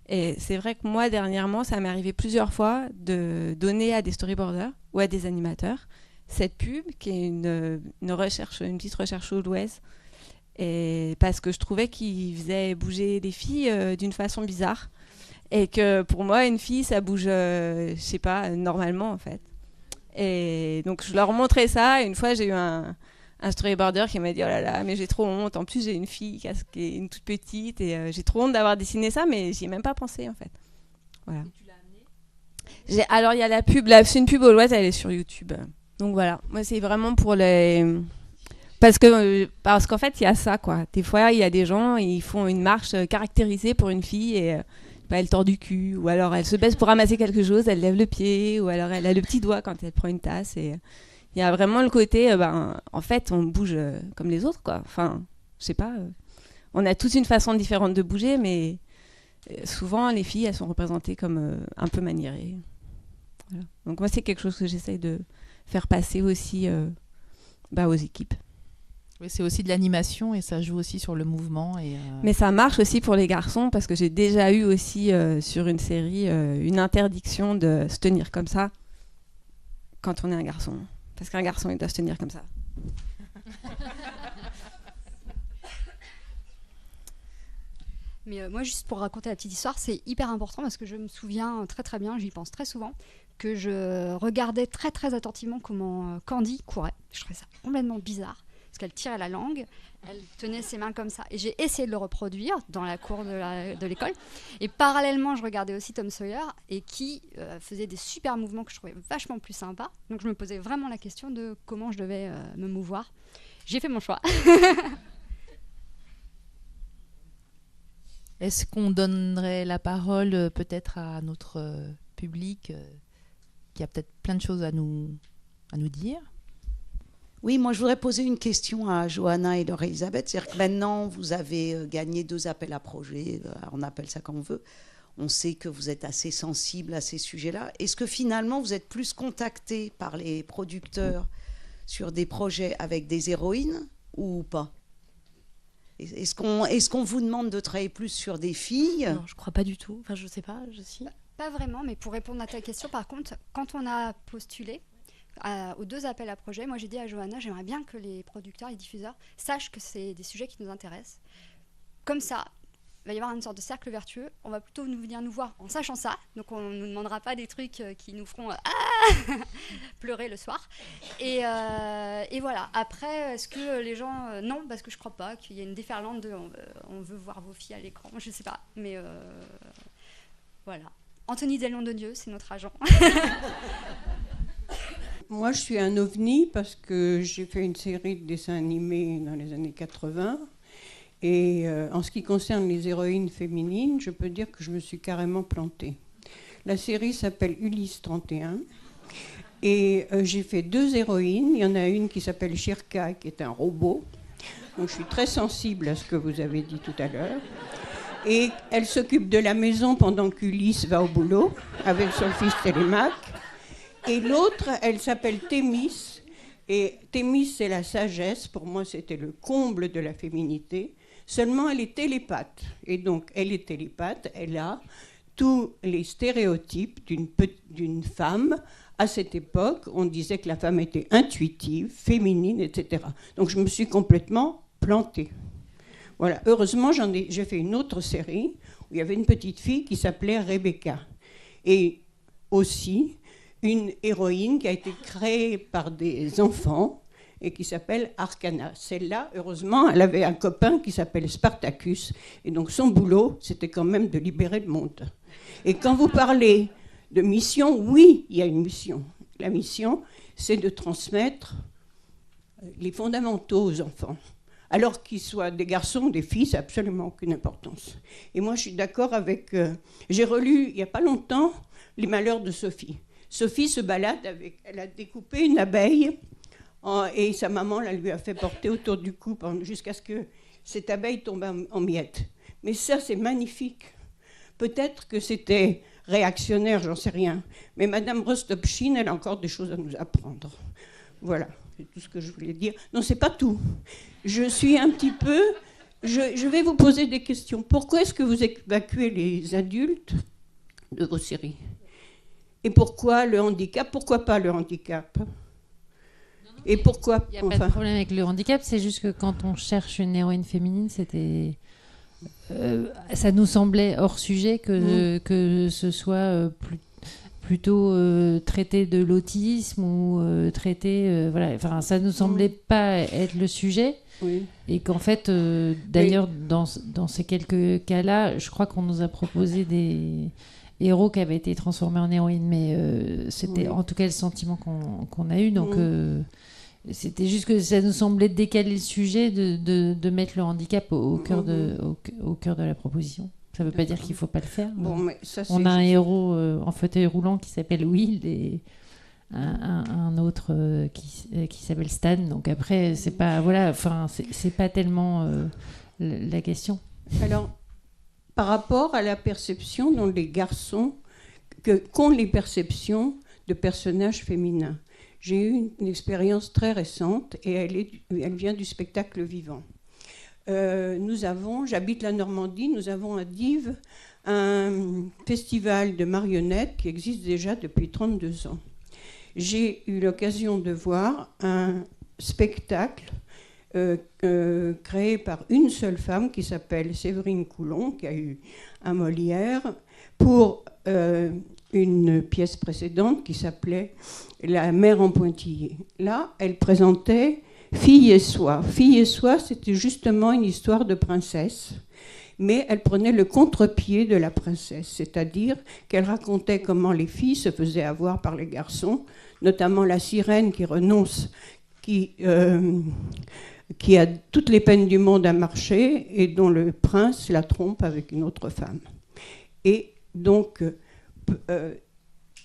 Et c'est vrai que moi, dernièrement, ça m'est arrivé plusieurs fois de donner à des storyboarders ou à des animateurs cette pub, qui est une petite recherche au Louest. Et parce que je trouvais qu'il faisait bouger les filles d'une façon bizarre. Et que pour moi, une fille, ça bouge, je sais pas, normalement en fait. Et donc je leur montrais ça. Et une fois, j'ai eu un storyboarder qui m'a dit oh là là, mais j'ai trop honte. En plus, j'ai une fille qui est une toute petite et j'ai trop honte d'avoir dessiné ça, mais j'y ai même pas pensé en fait. Voilà. Et tu l'as amené ? Alors il y a la pub, c'est une pub gauloise, elle est sur YouTube. Donc voilà, moi c'est vraiment pour les. Parce qu'en fait, il y a ça, quoi. Des fois, il y a des gens, ils font une marche caractérisée pour une fille et elle tord du cul, ou alors elle se baisse pour ramasser quelque chose, elle lève le pied, ou alors elle a le petit doigt quand elle prend une tasse. Et il y a vraiment le côté, en fait, on bouge comme les autres, quoi. Enfin, je sais pas. On a tous une façon différente de bouger, mais souvent, les filles, elles sont représentées comme un peu maniérées. Voilà. Donc moi, c'est quelque chose que j'essaye de faire passer aussi aux équipes. Oui, c'est aussi de l'animation et ça joue aussi sur le mouvement. Mais ça marche aussi pour les garçons parce que j'ai déjà eu aussi sur une série une interdiction de se tenir comme ça quand on est un garçon. Parce qu'un garçon, il doit se tenir comme ça. Mais moi, juste pour raconter la petite histoire, c'est hyper important parce que je me souviens très très bien, j'y pense très souvent, que je regardais très très attentivement comment Candy courait. Je trouvais ça complètement bizarre. Parce qu'elle tirait la langue, elle tenait ses mains comme ça. Et j'ai essayé de le reproduire dans la cour de l'école. Et parallèlement, je regardais aussi Tom Sawyer et qui faisait des super mouvements que je trouvais vachement plus sympas. Donc je me posais vraiment la question de comment je devais me mouvoir. J'ai fait mon choix. Est-ce qu'on donnerait la parole peut-être à notre public qui a peut-être plein de choses à nous dire ? Oui, moi je voudrais poser une question à Johanna et Laure-Elisabeth. C'est-à-dire que maintenant, vous avez gagné 2 appels à projets, on appelle ça comme on veut. On sait que vous êtes assez sensible à ces sujets-là. Est-ce que finalement, vous êtes plus contacté par les producteurs sur des projets avec des héroïnes ou pas ? Est-ce qu'on vous demande de travailler plus sur des filles ? Non, je crois pas du tout. Enfin, je sais pas, Pas vraiment, mais pour répondre à ta question, par contre, quand on a postulé aux 2 appels à projets, moi j'ai dit à Johanna, j'aimerais bien que les producteurs, les diffuseurs sachent que c'est des sujets qui nous intéressent. Comme ça, il va y avoir une sorte de cercle vertueux. On va plutôt venir nous voir en sachant ça. Donc on ne nous demandera pas des trucs qui nous feront pleurer le soir. Et voilà. Après, est-ce que les gens... non, parce que je crois pas qu'il y ait une déferlante de on veut voir vos filles à l'écran. Je sais pas. Mais voilà. Anthony Delon de Dieu, c'est notre agent. Moi, je suis un ovni parce que j'ai fait une série de dessins animés dans les années 80. Et en ce qui concerne les héroïnes féminines, je peux dire que je me suis carrément plantée. La série s'appelle Ulysse 31. Et j'ai fait 2 héroïnes. Il y en a une qui s'appelle Shirka, qui est un robot. Donc je suis très sensible à ce que vous avez dit tout à l'heure. Et elle s'occupe de la maison pendant qu'Ulysse va au boulot avec son fils Télémaque. Et l'autre, elle s'appelle Thémis. Et Thémis, c'est la sagesse. Pour moi, c'était le comble de la féminité. Seulement, elle est télépathe. Et donc, elle est télépathe. Elle a tous les stéréotypes d'une femme. À cette époque, on disait que la femme était intuitive, féminine, etc. Donc, je me suis complètement plantée. Voilà. Heureusement, j'ai fait une autre série où il y avait une petite fille qui s'appelait Rebecca. Et aussi une héroïne qui a été créée par des enfants et qui s'appelle Arcana. Celle-là, heureusement, elle avait un copain qui s'appelle Spartacus. Et donc, son boulot, c'était quand même de libérer le monde. Et quand vous parlez de mission, oui, il y a une mission. La mission, c'est de transmettre les fondamentaux aux enfants. Alors qu'ils soient des garçons ou des filles, ça n'a absolument aucune importance. Et moi, je suis d'accord avec... j'ai relu, il n'y a pas longtemps, Les Malheurs de Sophie. Sophie se balade avec... Elle a découpé une abeille et sa maman la lui a fait porter autour du cou jusqu'à ce que cette abeille tombe en miettes. Mais ça, c'est magnifique. Peut-être que c'était réactionnaire, j'en sais rien. Mais Madame Rostopchine, elle a encore des choses à nous apprendre. Voilà, c'est tout ce que je voulais dire. Non, c'est pas tout. Je suis un petit peu... Je vais vous poser des questions. Pourquoi est-ce que vous évacuez les adultes de vos séries ? Et pourquoi le handicap ? Pourquoi pas le handicap ? Et pourquoi... Il n'y a pas de problème avec le handicap, c'est juste que quand on cherche une héroïne féminine, c'était... ça nous semblait hors sujet que ce soit plutôt traiter de l'autisme ou traiter... voilà. Enfin, ça ne nous semblait pas être le sujet. Oui. Et qu'en fait, d'ailleurs, dans ces quelques cas-là, je crois qu'on nous a proposé des héros qui avaient été transformés en héroïnes, mais c'était en tout cas le sentiment qu'on a eu. Donc, c'était juste que ça nous semblait décaler le sujet de mettre le handicap au cœur de la proposition. Ça ne veut pas dire qu'il ne faut pas le faire. Bon, mais ça, on a un héros en fauteuil roulant qui s'appelle Will et un autre qui s'appelle Stan. Donc après, c'est pas, voilà, enfin, c'est pas tellement la question. Alors, par rapport à la perception dont les garçons qu'ont les perceptions de personnages féminins, j'ai eu une expérience très récente et elle vient du spectacle vivant. J'habite la Normandie, nous avons à Dives un festival de marionnettes qui existe déjà depuis 32 ans. J'ai eu l'occasion de voir un spectacle créé par une seule femme qui s'appelle Séverine Coulon, qui a eu un Molière, pour une pièce précédente qui s'appelait La mère en pointillé. Là, elle présentait Fille et Soi. Fille et Soi, c'était justement une histoire de princesse, mais elle prenait le contre-pied de la princesse, c'est-à-dire qu'elle racontait comment les filles se faisaient avoir par les garçons, notamment la sirène qui renonce, qui a toutes les peines du monde à marcher et dont le prince la trompe avec une autre femme. Et donc,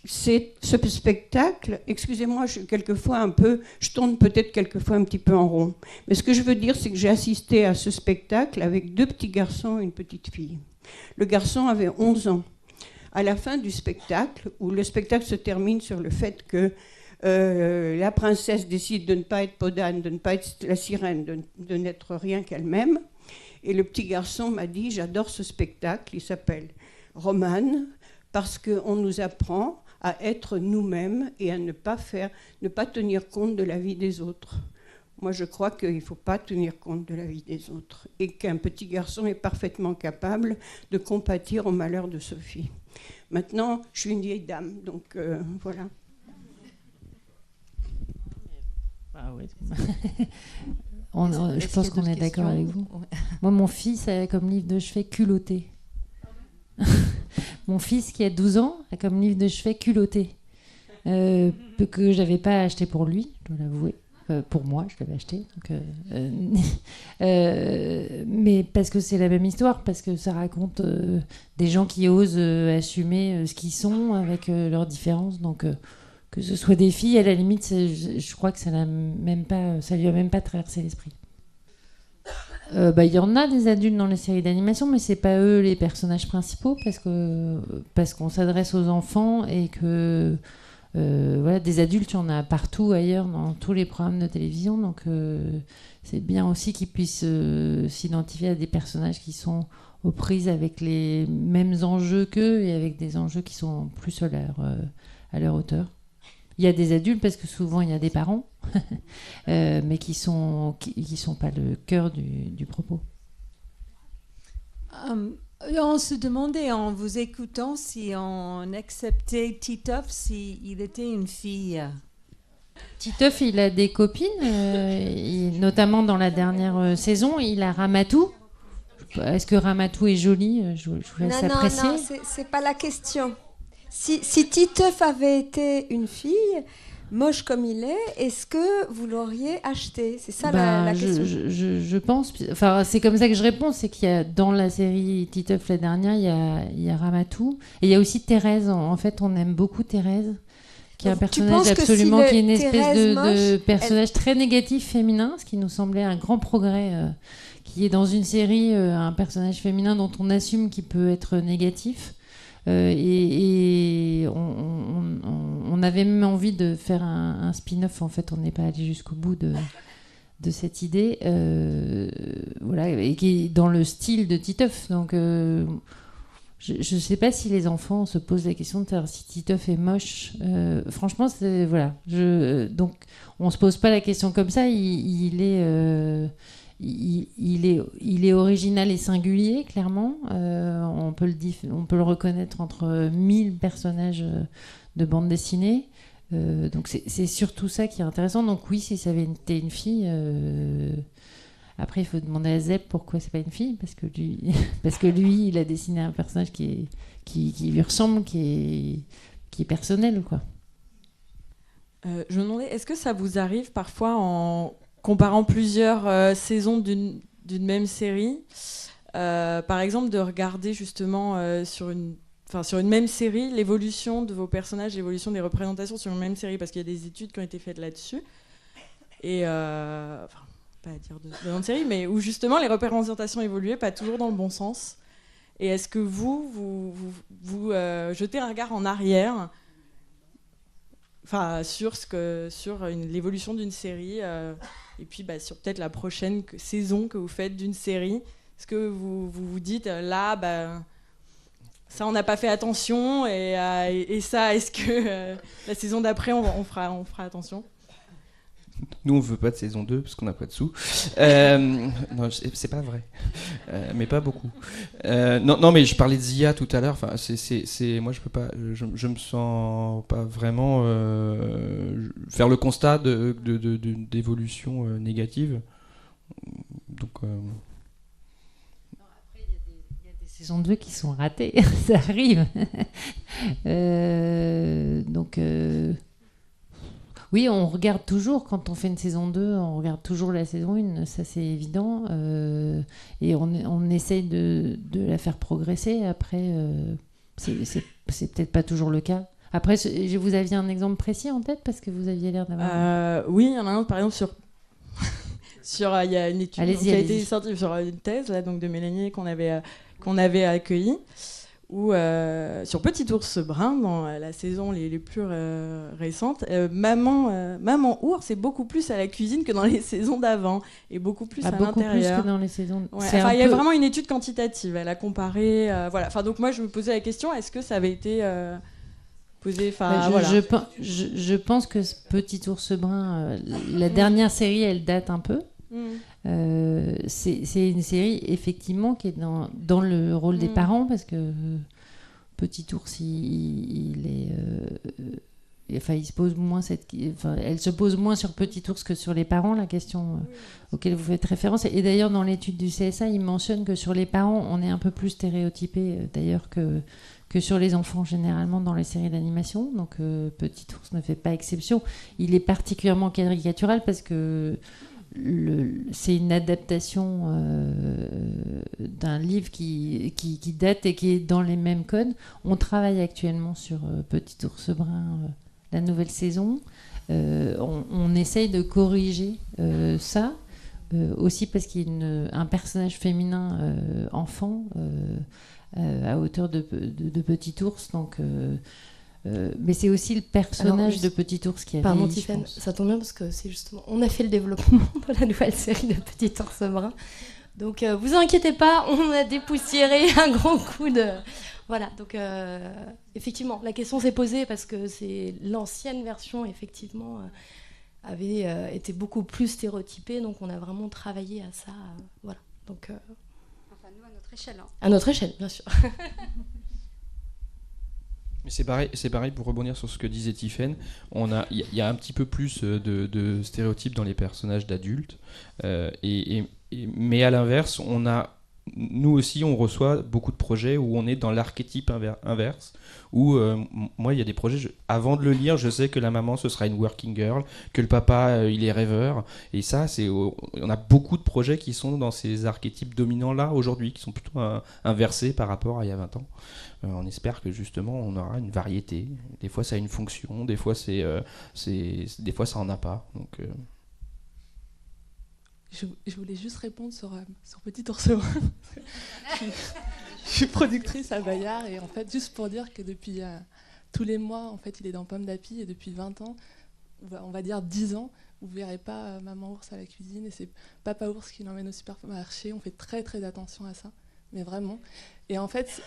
c'est ce spectacle, excusez-moi, je tourne peut-être quelquefois un petit peu en rond, mais ce que je veux dire, c'est que j'ai assisté à ce spectacle avec 2 petits garçons et une petite fille. Le garçon avait 11 ans. À la fin du spectacle, où le spectacle se termine sur le fait que la princesse décide de ne pas être Podane, de ne pas être la sirène, de n'être rien qu'elle-même, et le petit garçon m'a dit « J'adore ce spectacle, il s'appelle Romane », parce qu'on nous apprend à être nous-mêmes et à ne pas tenir compte de la vie des autres. Moi, je crois qu'il ne faut pas tenir compte de la vie des autres et qu'un petit garçon est parfaitement capable de compatir au malheur de Sophie. Maintenant, je suis une vieille dame, donc voilà. Ah oui. Je pense qu'on est d'accord avec vous. Moi, mon fils a comme livre de chevet Culotté. Mon fils qui a 12 ans a comme livre de chevet Culotté. que j'avais pas acheté pour lui, je dois l'avouer. Pour moi, je l'avais acheté. Mais parce que c'est la même histoire, parce que ça raconte des gens qui osent assumer ce qu'ils sont avec leurs différences. Donc, que ce soit des filles, à la limite, je crois que ça lui a même pas traversé l'esprit. Il y en a des adultes dans les séries d'animation, mais c'est pas eux les personnages principaux, parce qu'on s'adresse aux enfants et que des adultes, il y en a partout ailleurs dans tous les programmes de télévision, donc c'est bien aussi qu'ils puissent s'identifier à des personnages qui sont aux prises avec les mêmes enjeux qu'eux et avec des enjeux qui sont plus à leur hauteur. Il y a des adultes parce que souvent il y a des parents, mais qui sont pas le cœur du propos. On se demandait en vous écoutant si on acceptait Titeuf s'il était une fille. Titeuf, il a des copines, notamment dans la dernière saison, il a Ramatou. Est-ce que Ramatou est jolie? Je vous laisse apprécier. Non, c'est pas la question. Si Titeuf avait été une fille, moche comme il est, est-ce que vous l'auriez acheté? C'est ça la question. Je pense. Enfin, c'est comme ça que je réponds. C'est qu'il y a dans la série Titeuf la dernière, il y a Ramatou et il y a aussi Thérèse. En fait, on aime beaucoup Thérèse, qui est un personnage absolument qui est une espèce de personnage très négatif féminin, ce qui nous semblait un grand progrès. Qui est dans une série un personnage féminin dont on assume qu'il peut être négatif. Et on avait même envie de faire un spin-off. En fait, on n'est pas allé jusqu'au bout de cette idée, et qui est dans le style de Titeuf. Donc, je ne sais pas si les enfants se posent la question de savoir si Titeuf est moche. Franchement, donc, on se pose pas la question comme ça. Il est original et singulier, clairement. On peut le reconnaître entre 1000 personnages de bande dessinée. Donc c'est surtout ça qui est intéressant. Donc oui, si ça avait été une fille... Après, il faut demander à Zeb pourquoi c'est pas une fille. Parce que lui, il a dessiné un personnage qui lui ressemble, qui est personnel, quoi. Je me demandais, est-ce que ça vous arrive parfois en comparant plusieurs saisons d'une même série, par exemple de regarder justement sur une même série l'évolution de vos personnages, l'évolution des représentations sur une même série, parce qu'il y a des études qui ont été faites là-dessus, et pas à dire de grande série, mais où justement les représentations évoluaient pas toujours dans le bon sens. Et est-ce que vous jetez un regard en arrière, sur l'évolution d'une série, et puis sur peut-être la prochaine saison que vous faites d'une série, est-ce que vous dites là, ça on n'a pas fait attention, et ça, est-ce que la saison d'après on fera attention? Nous, on veut pas de saison 2 parce qu'on n'a pas de sous. Non, c'est pas vrai. Mais pas beaucoup. Non, mais je parlais de Zia tout à l'heure. Enfin, moi, je peux pas. Je me sens pas vraiment faire le constat d'évolution négative. Donc. Après, il y a des saisons 2 qui sont ratées. Ça arrive. Donc. Oui, on regarde toujours, quand on fait une saison 2, on regarde toujours la saison 1, ça c'est évident. Et on essaye de la faire progresser. Après, c'est peut-être pas toujours le cas. Après, vous aviez un exemple précis en tête, parce que vous aviez l'air d'avoir... Oui, il y en a un, par exemple, il y a une étude qui a été sortie sur une thèse là, donc de Mélanie qu'on avait accueillie. Ou sur Petit Ours Brun, dans la saison les plus récentes, Maman Ours est beaucoup plus à la cuisine que dans les saisons d'avant, et beaucoup plus à beaucoup l'intérieur. Plus que dans les saisons. Ouais, il y a vraiment une étude quantitative, elle a comparé. Voilà. Donc moi, je me posais la question, est-ce que ça avait été posé je pense que ce Petit Ours Brun, la dernière série, elle date un peu. C'est une série effectivement qui est dans le rôle des parents, parce que Petit Ours il il se pose moins elle se pose moins sur Petit Ours que sur les parents, la question auquel vous faites référence. Et d'ailleurs, dans l'étude du CSA, il mentionne que sur les parents, on est un peu plus stéréotypé d'ailleurs que sur les enfants généralement dans les séries d'animation. Donc Petit Ours ne fait pas exception. Il est particulièrement caricatural parce que c'est une adaptation d'un livre qui date et qui est dans les mêmes codes. On travaille actuellement sur Petit Ours Brun, la nouvelle saison. On essaye de corriger ça, aussi parce qu'il y a un personnage féminin enfant à hauteur de Petit Ours. Donc, mais c'est aussi le personnage de Petit Ours qui a Pardon, vieilli, Tiffaine, ça tombe bien parce que c'est justement... On a fait le développement de la nouvelle série de Petit Ours Brun. Donc, vous inquiétez pas, on a dépoussiéré un grand coup de... Voilà, donc effectivement, la question s'est posée parce que c'est l'ancienne version, effectivement, avait été beaucoup plus stéréotypée. Donc, on a vraiment travaillé à ça. Voilà, donc... Enfin, nous, à notre échelle. Hein. À notre échelle, bien sûr. Mais c'est pareil pour rebondir sur ce que disait Tiffaine. Il y a un petit peu plus de stéréotypes dans les personnages d'adultes, mais à l'inverse, nous aussi, on reçoit beaucoup de projets où on est dans l'archétype inverse. Où moi, il y a des projets. Avant de le lire, je sais que la maman ce sera une working girl, que le papa il est rêveur. Et ça, on a beaucoup de projets qui sont dans ces archétypes dominants là aujourd'hui, qui sont plutôt inversés par rapport à il y a 20 ans. On espère que justement on aura une variété. Des fois ça a une fonction, des fois des fois ça en a pas. Donc, je voulais juste répondre sur Petit Ours Brun. Je suis productrice à Bayard et en fait juste pour dire que depuis tous les mois en fait il est dans Pomme d'Api et depuis 20 ans, on va dire 10 ans, vous verrez pas Maman Ours à la cuisine et c'est Papa Ours qui l'emmène au supermarché. On fait très très attention à ça, mais vraiment. Et en fait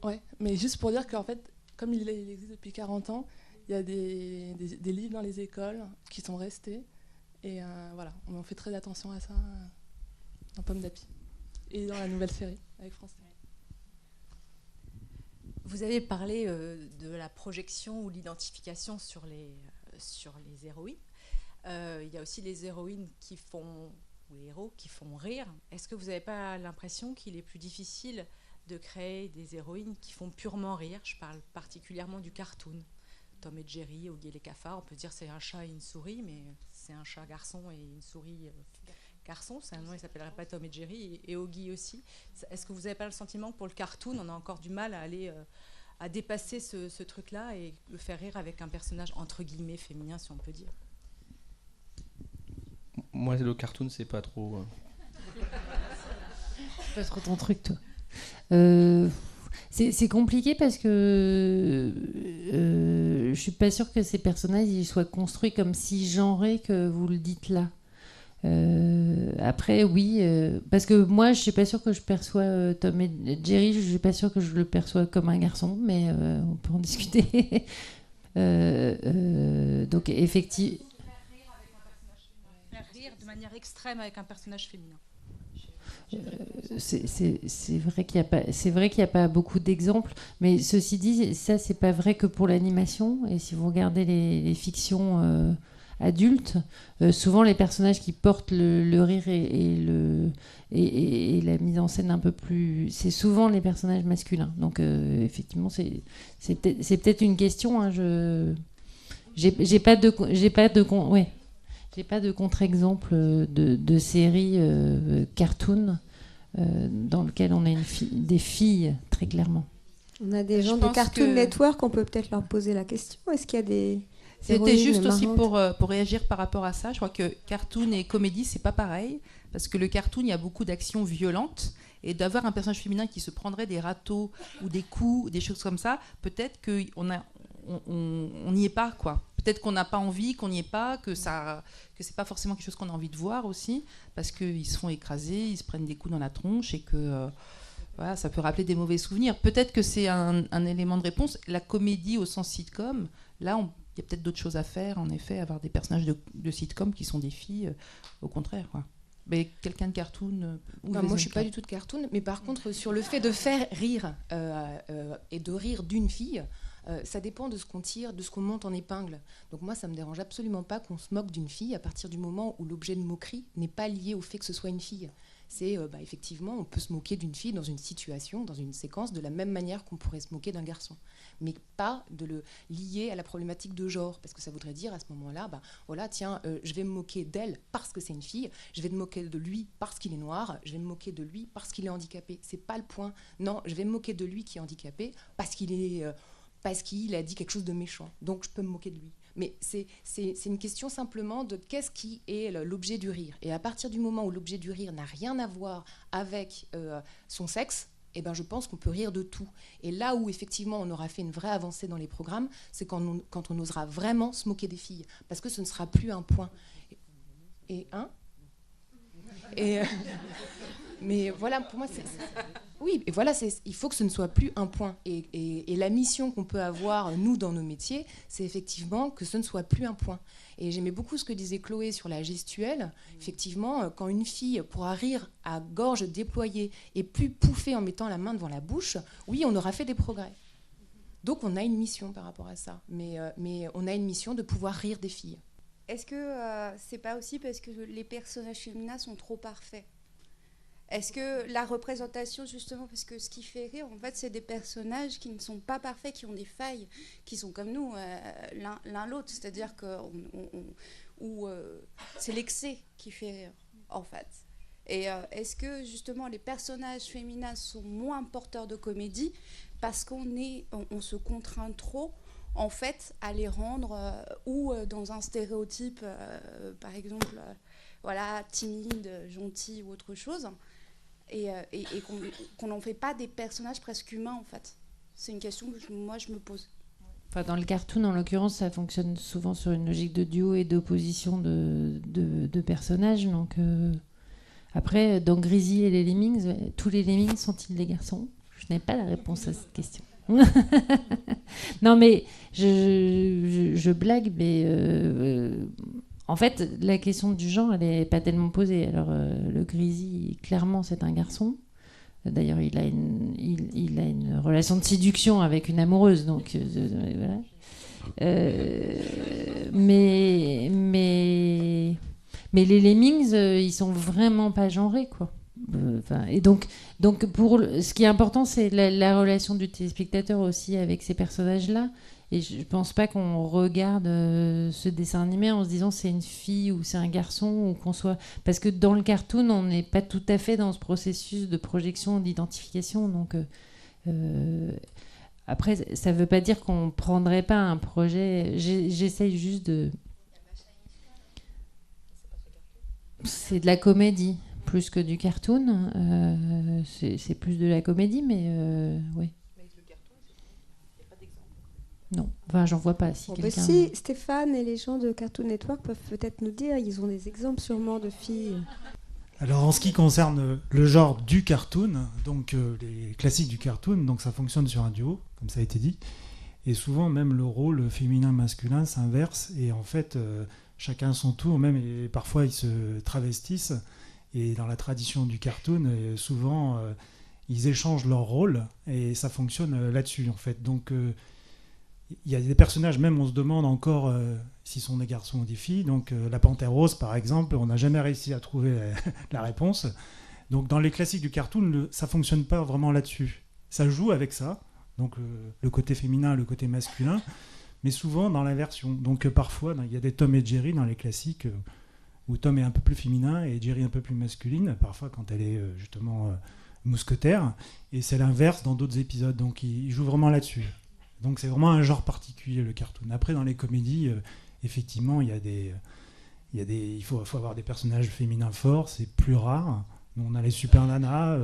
ouais, mais juste pour dire qu'en fait, comme il existe depuis 40 ans, il y a des livres dans les écoles qui sont restés. Et voilà, on fait très attention à ça dans Pomme d'Api. Et dans la nouvelle série avec France TV. Vous avez parlé de la projection ou l'identification sur les héroïnes. Il y a aussi les héroïnes ou les héros qui font rire. Est-ce que vous n'avez pas l'impression qu'il est plus difficile de créer des héroïnes qui font purement rire? Je parle particulièrement du cartoon. Tom et Jerry, Oggy et les cafards, on peut dire c'est un chat et une souris, mais c'est un chat garçon et une souris garçon. C'est un nom, il ne s'appellerait pas Tom et Jerry, et Oggy aussi. Est-ce que vous n'avez pas le sentiment que pour le cartoon, on a encore du mal à dépasser ce truc-là et le faire rire avec un personnage entre guillemets féminin, si on peut dire? Moi, le cartoon, c'est pas trop... C'est pas trop ton truc, toi. C'est compliqué parce que je suis pas sûre que ces personnages ils soient construits comme si genrés que vous le dites là. Après, oui, parce que moi, je suis pas sûre que je perçois Tom et Jerry, je suis pas sûre que je le perçois comme un garçon, mais on peut en discuter. Donc, effectivement. Faire rire de manière extrême avec un personnage féminin. C'est vrai qu'il n'y a pas beaucoup d'exemples, mais ceci dit, ça c'est pas vrai que pour l'animation. Et si vous regardez les fictions adultes, souvent les personnages qui portent le rire et la mise en scène un peu plus, c'est souvent les personnages masculins. Donc effectivement, c'est peut-être une question. Hein, j'ai pas de contre-exemple de série cartoon dans lequel on a des filles, très clairement. On a des gens de Cartoon Network, on peut peut-être leur poser la question. Est-ce qu'il y a des... C'était juste aussi pour réagir par rapport à ça. Je crois que cartoon et comédie, c'est pas pareil. Parce que le cartoon, il y a beaucoup d'actions violentes. Et d'avoir un personnage féminin qui se prendrait des râteaux ou des coups, des choses comme ça, peut-être qu'on n'y est pas, quoi. Peut-être qu'on n'a pas envie, qu'on n'y est pas, que c'est pas forcément quelque chose qu'on a envie de voir aussi, parce qu'ils se font écraser, ils se prennent des coups dans la tronche et que voilà, ça peut rappeler des mauvais souvenirs. Peut-être que c'est un élément de réponse. La comédie au sens sitcom, là, il y a peut-être d'autres choses à faire, en effet, avoir des personnages de sitcom qui sont des filles, au contraire, quoi. Mais quelqu'un de cartoon moi, je ne suis pas du tout de cartoon, mais par contre, sur le fait de faire rire et de rire d'une fille, Ça dépend de ce qu'on tire, de ce qu'on monte en épingle. Donc moi, ça me dérange absolument pas qu'on se moque d'une fille à partir du moment où l'objet de moquerie n'est pas lié au fait que ce soit une fille. C'est effectivement, on peut se moquer d'une fille dans une situation, dans une séquence, de la même manière qu'on pourrait se moquer d'un garçon, mais pas de le lier à la problématique de genre, parce que ça voudrait dire à ce moment-là, voilà, tiens, je vais me moquer d'elle parce que c'est une fille, je vais me moquer de lui parce qu'il est noir, je vais me moquer de lui parce qu'il est handicapé. C'est pas le point. Non, je vais me moquer de lui qui est handicapé parce qu'il a dit quelque chose de méchant. Donc je peux me moquer de lui. Mais c'est une question simplement de qu'est-ce qui est l'objet du rire. Et à partir du moment où l'objet du rire n'a rien à voir avec son sexe, eh ben, je pense qu'on peut rire de tout. Et là où effectivement on aura fait une vraie avancée dans les programmes, c'est quand on osera vraiment se moquer des filles. Parce que ce ne sera plus un point. Mais voilà, pour moi, oui, et voilà, il faut que ce ne soit plus un point. Et la mission qu'on peut avoir, nous, dans nos métiers, c'est effectivement que ce ne soit plus un point. Et j'aimais beaucoup ce que disait Chloé sur la gestuelle. Effectivement, quand une fille pourra rire à gorge déployée et plus pouffer en mettant la main devant la bouche, oui, on aura fait des progrès. Donc on a une mission par rapport à ça. Mais on a une mission de pouvoir rire des filles. Est-ce que c'est pas aussi parce que les personnages féminins sont trop parfaits ? Est-ce que la représentation, justement, parce que ce qui fait rire, en fait, c'est des personnages qui ne sont pas parfaits, qui ont des failles, qui sont comme nous, l'un l'autre. C'est-à-dire que c'est l'excès qui fait rire, en fait. Et est-ce que, justement, les personnages féminins sont moins porteurs de comédie parce qu'on se contraint trop, en fait, à les rendre ou dans un stéréotype, par exemple, voilà, timide, gentil ou autre chose, et qu'on n'en fait pas des personnages presque humains, en fait. C'est une question que moi je me pose. Enfin, dans le cartoon, en l'occurrence, ça fonctionne souvent sur une logique de duo et d'opposition de personnages. Donc, après, dans Grisi et les Lemmings, tous les Lemmings sont-ils des garçons ? Je n'ai pas la réponse à cette question. Non, mais je blague, mais en fait, la question du genre, elle n'est pas tellement posée. Alors, le Grisi, clairement, c'est un garçon. D'ailleurs, il a une relation de séduction avec une amoureuse, donc voilà. Mais les Lemmings, ils sont vraiment pas genrés, quoi. Et donc ce qui est important, c'est la relation du téléspectateur aussi avec ces personnages-là. Et je pense pas qu'on regarde ce dessin animé en se disant c'est une fille ou c'est un garçon, ou qu'on soit... Parce que dans le cartoon, on n'est pas tout à fait dans ce processus de projection, d'identification. Donc après, ça veut pas dire qu'on prendrait pas un projet. J'essaye juste de... C'est de la comédie plus que du cartoon. C'est plus de la comédie, mais oui. Non, enfin, j'en vois pas. Si, si Stéphane et les gens de Cartoon Network peuvent peut-être nous dire, ils ont des exemples sûrement de filles. Alors en ce qui concerne le genre du cartoon, donc les classiques du cartoon, donc ça fonctionne sur un duo, comme ça a été dit, et souvent même le rôle féminin-masculin s'inverse, et en fait chacun son tour, même, et parfois ils se travestissent, et dans la tradition du cartoon, souvent ils échangent leur rôle, et ça fonctionne là-dessus en fait. Donc il y a des personnages, même on se demande encore s'ils sont des garçons ou des filles. Donc la Panthère Rose, par exemple, on n'a jamais réussi à trouver la réponse. Donc dans les classiques du cartoon, ça ne fonctionne pas vraiment là-dessus. Ça joue avec ça, donc le côté féminin, le côté masculin, mais souvent dans l'inversion. Donc parfois, il y a des Tom et Jerry dans les classiques où Tom est un peu plus féminin et Jerry un peu plus masculine, parfois quand elle est justement mousquetaire. Et c'est l'inverse dans d'autres épisodes. Donc il joue vraiment là-dessus. Donc c'est vraiment un genre particulier, le cartoon. Après, dans les comédies, effectivement, il faut avoir des personnages féminins forts, c'est plus rare. Nous, on a les Super Nanas,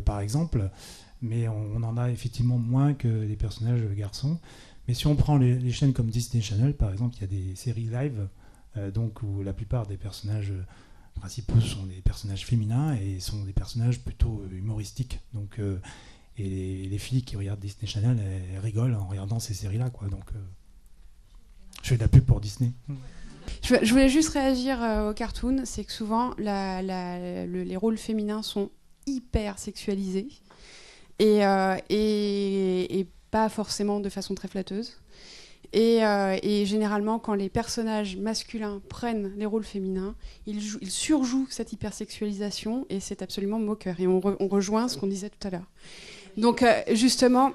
par exemple, mais on en a effectivement moins que les personnages garçons. Mais si on prend les chaînes comme Disney Channel, par exemple, il y a des séries live, où la plupart des personnages principaux sont des personnages féminins et sont des personnages plutôt humoristiques. Donc... Et les filles qui regardent Disney Channel, elles rigolent en regardant ces séries-là, quoi. Donc, je fais de la pub pour Disney. Je voulais juste réagir au cartoon. C'est que souvent, les rôles féminins sont hyper sexualisés. Et pas forcément de façon très flatteuse. Et généralement, quand les personnages masculins prennent les rôles féminins, ils surjouent cette hypersexualisation et c'est absolument moqueur. Et on rejoint ce qu'on disait tout à l'heure. Donc justement,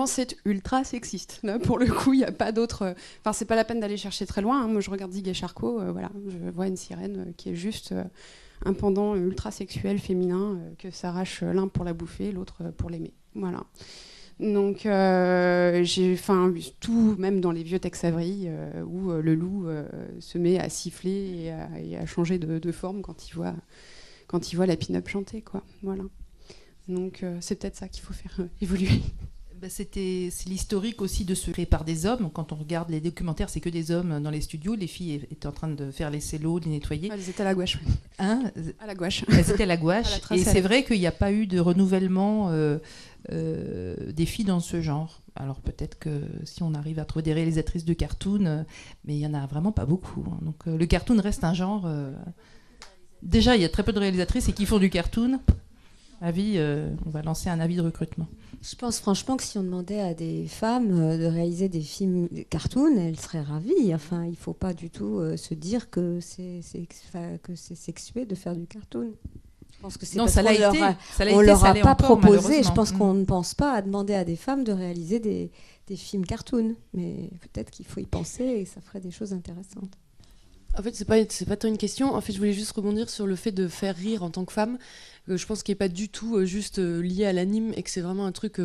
c'est ultra sexiste. Là, pour le coup, il n'y a pas d'autre... Enfin, c'est pas la peine d'aller chercher très loin. Hein. Moi, je regarde Zig et Charcot, voilà, je vois une sirène qui est juste un pendant ultra sexuel féminin que s'arrache l'un pour la bouffer, l'autre pour l'aimer. Voilà. Donc, tout, même dans les vieux Tex Avery, où le loup se met à siffler et à changer de forme quand il voit la pin-up chanter, quoi. Voilà. Donc, c'est peut-être ça qu'il faut faire évoluer. C'est l'historique aussi de se créer par des hommes. Quand on regarde les documentaires, c'est que des hommes dans les studios. Les filles étaient en train de faire les cellos, de les nettoyer. Elles étaient à la gouache. Hein, à la gouache. Elles étaient à la gouache. Et c'est vrai qu'il n'y a pas eu de renouvellement des filles dans ce genre. Alors peut-être que si on arrive à trouver des réalisatrices de cartoon, mais il n'y en a vraiment pas beaucoup. Hein. Donc le cartoon reste un genre... Déjà, il y a très peu de réalisatrices et qui font du cartoon. On va lancer un avis de recrutement. Je pense franchement que si on demandait à des femmes de réaliser des films cartoon, elles seraient ravies. Enfin, il ne faut pas du tout se dire que c'est sexué de faire du cartoon. Je pense que c'est parce qu'on ne leur a pas proposé. Je pense qu'on ne pense pas à demander à des femmes de réaliser des films cartoon. Mais peut-être qu'il faut y penser et ça ferait des choses intéressantes. En fait, c'est pas tant une question. En fait, je voulais juste rebondir sur le fait de faire rire en tant que femme. Je pense qu'il n'est pas du tout juste lié à l'anime et que c'est vraiment un truc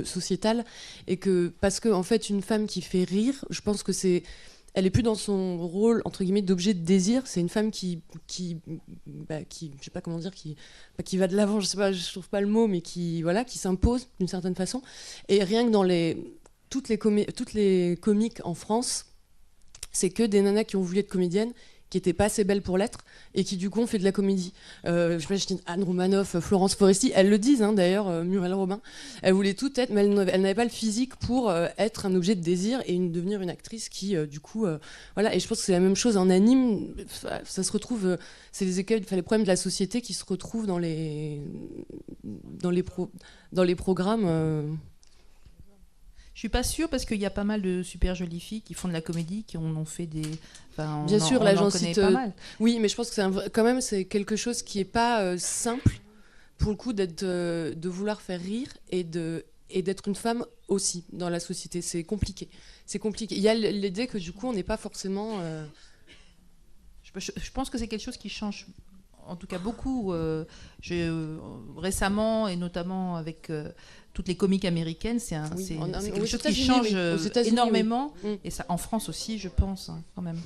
sociétal. Et que, parce que, en fait, une femme qui fait rire, je pense que elle est plus dans son rôle, entre guillemets, d'objet de désir. C'est une femme qui je sais pas comment dire, qui va de l'avant, je trouve pas le mot, mais qui s'impose d'une certaine façon. Et rien que dans toutes les comiques en France, c'est que des nanas qui ont voulu être comédiennes, qui n'étaient pas assez belles pour l'être, et qui du coup ont fait de la comédie. Je sais pas, Anne Romanoff, Florence Foresti, elles le disent hein, d'ailleurs, Muriel Robin, elles voulaient toutes être, mais elles n'avaient pas le physique pour être un objet de désir et devenir une actrice qui, du coup, voilà. Et je pense que c'est la même chose en anime. Ça se retrouve, c'est les écueils, les problèmes de la société qui se retrouvent dans les programmes. Je suis pas sûre parce qu'il y a pas mal de super jolies filles qui font de la comédie, qui en ont fait des. Enfin, bien sûr, là j'en cite pas mal. Oui, mais je pense que quand même c'est quelque chose qui est pas simple pour le coup de vouloir faire rire et d'être une femme aussi dans la société. C'est compliqué. Il y a l'idée que du coup on n'est pas forcément. Je pense que c'est quelque chose qui change. En tout cas, beaucoup récemment, et notamment avec toutes les comiques américaines, c'est quelque chose qui change énormément. Oui. Et ça, en France aussi, je pense, hein, quand même.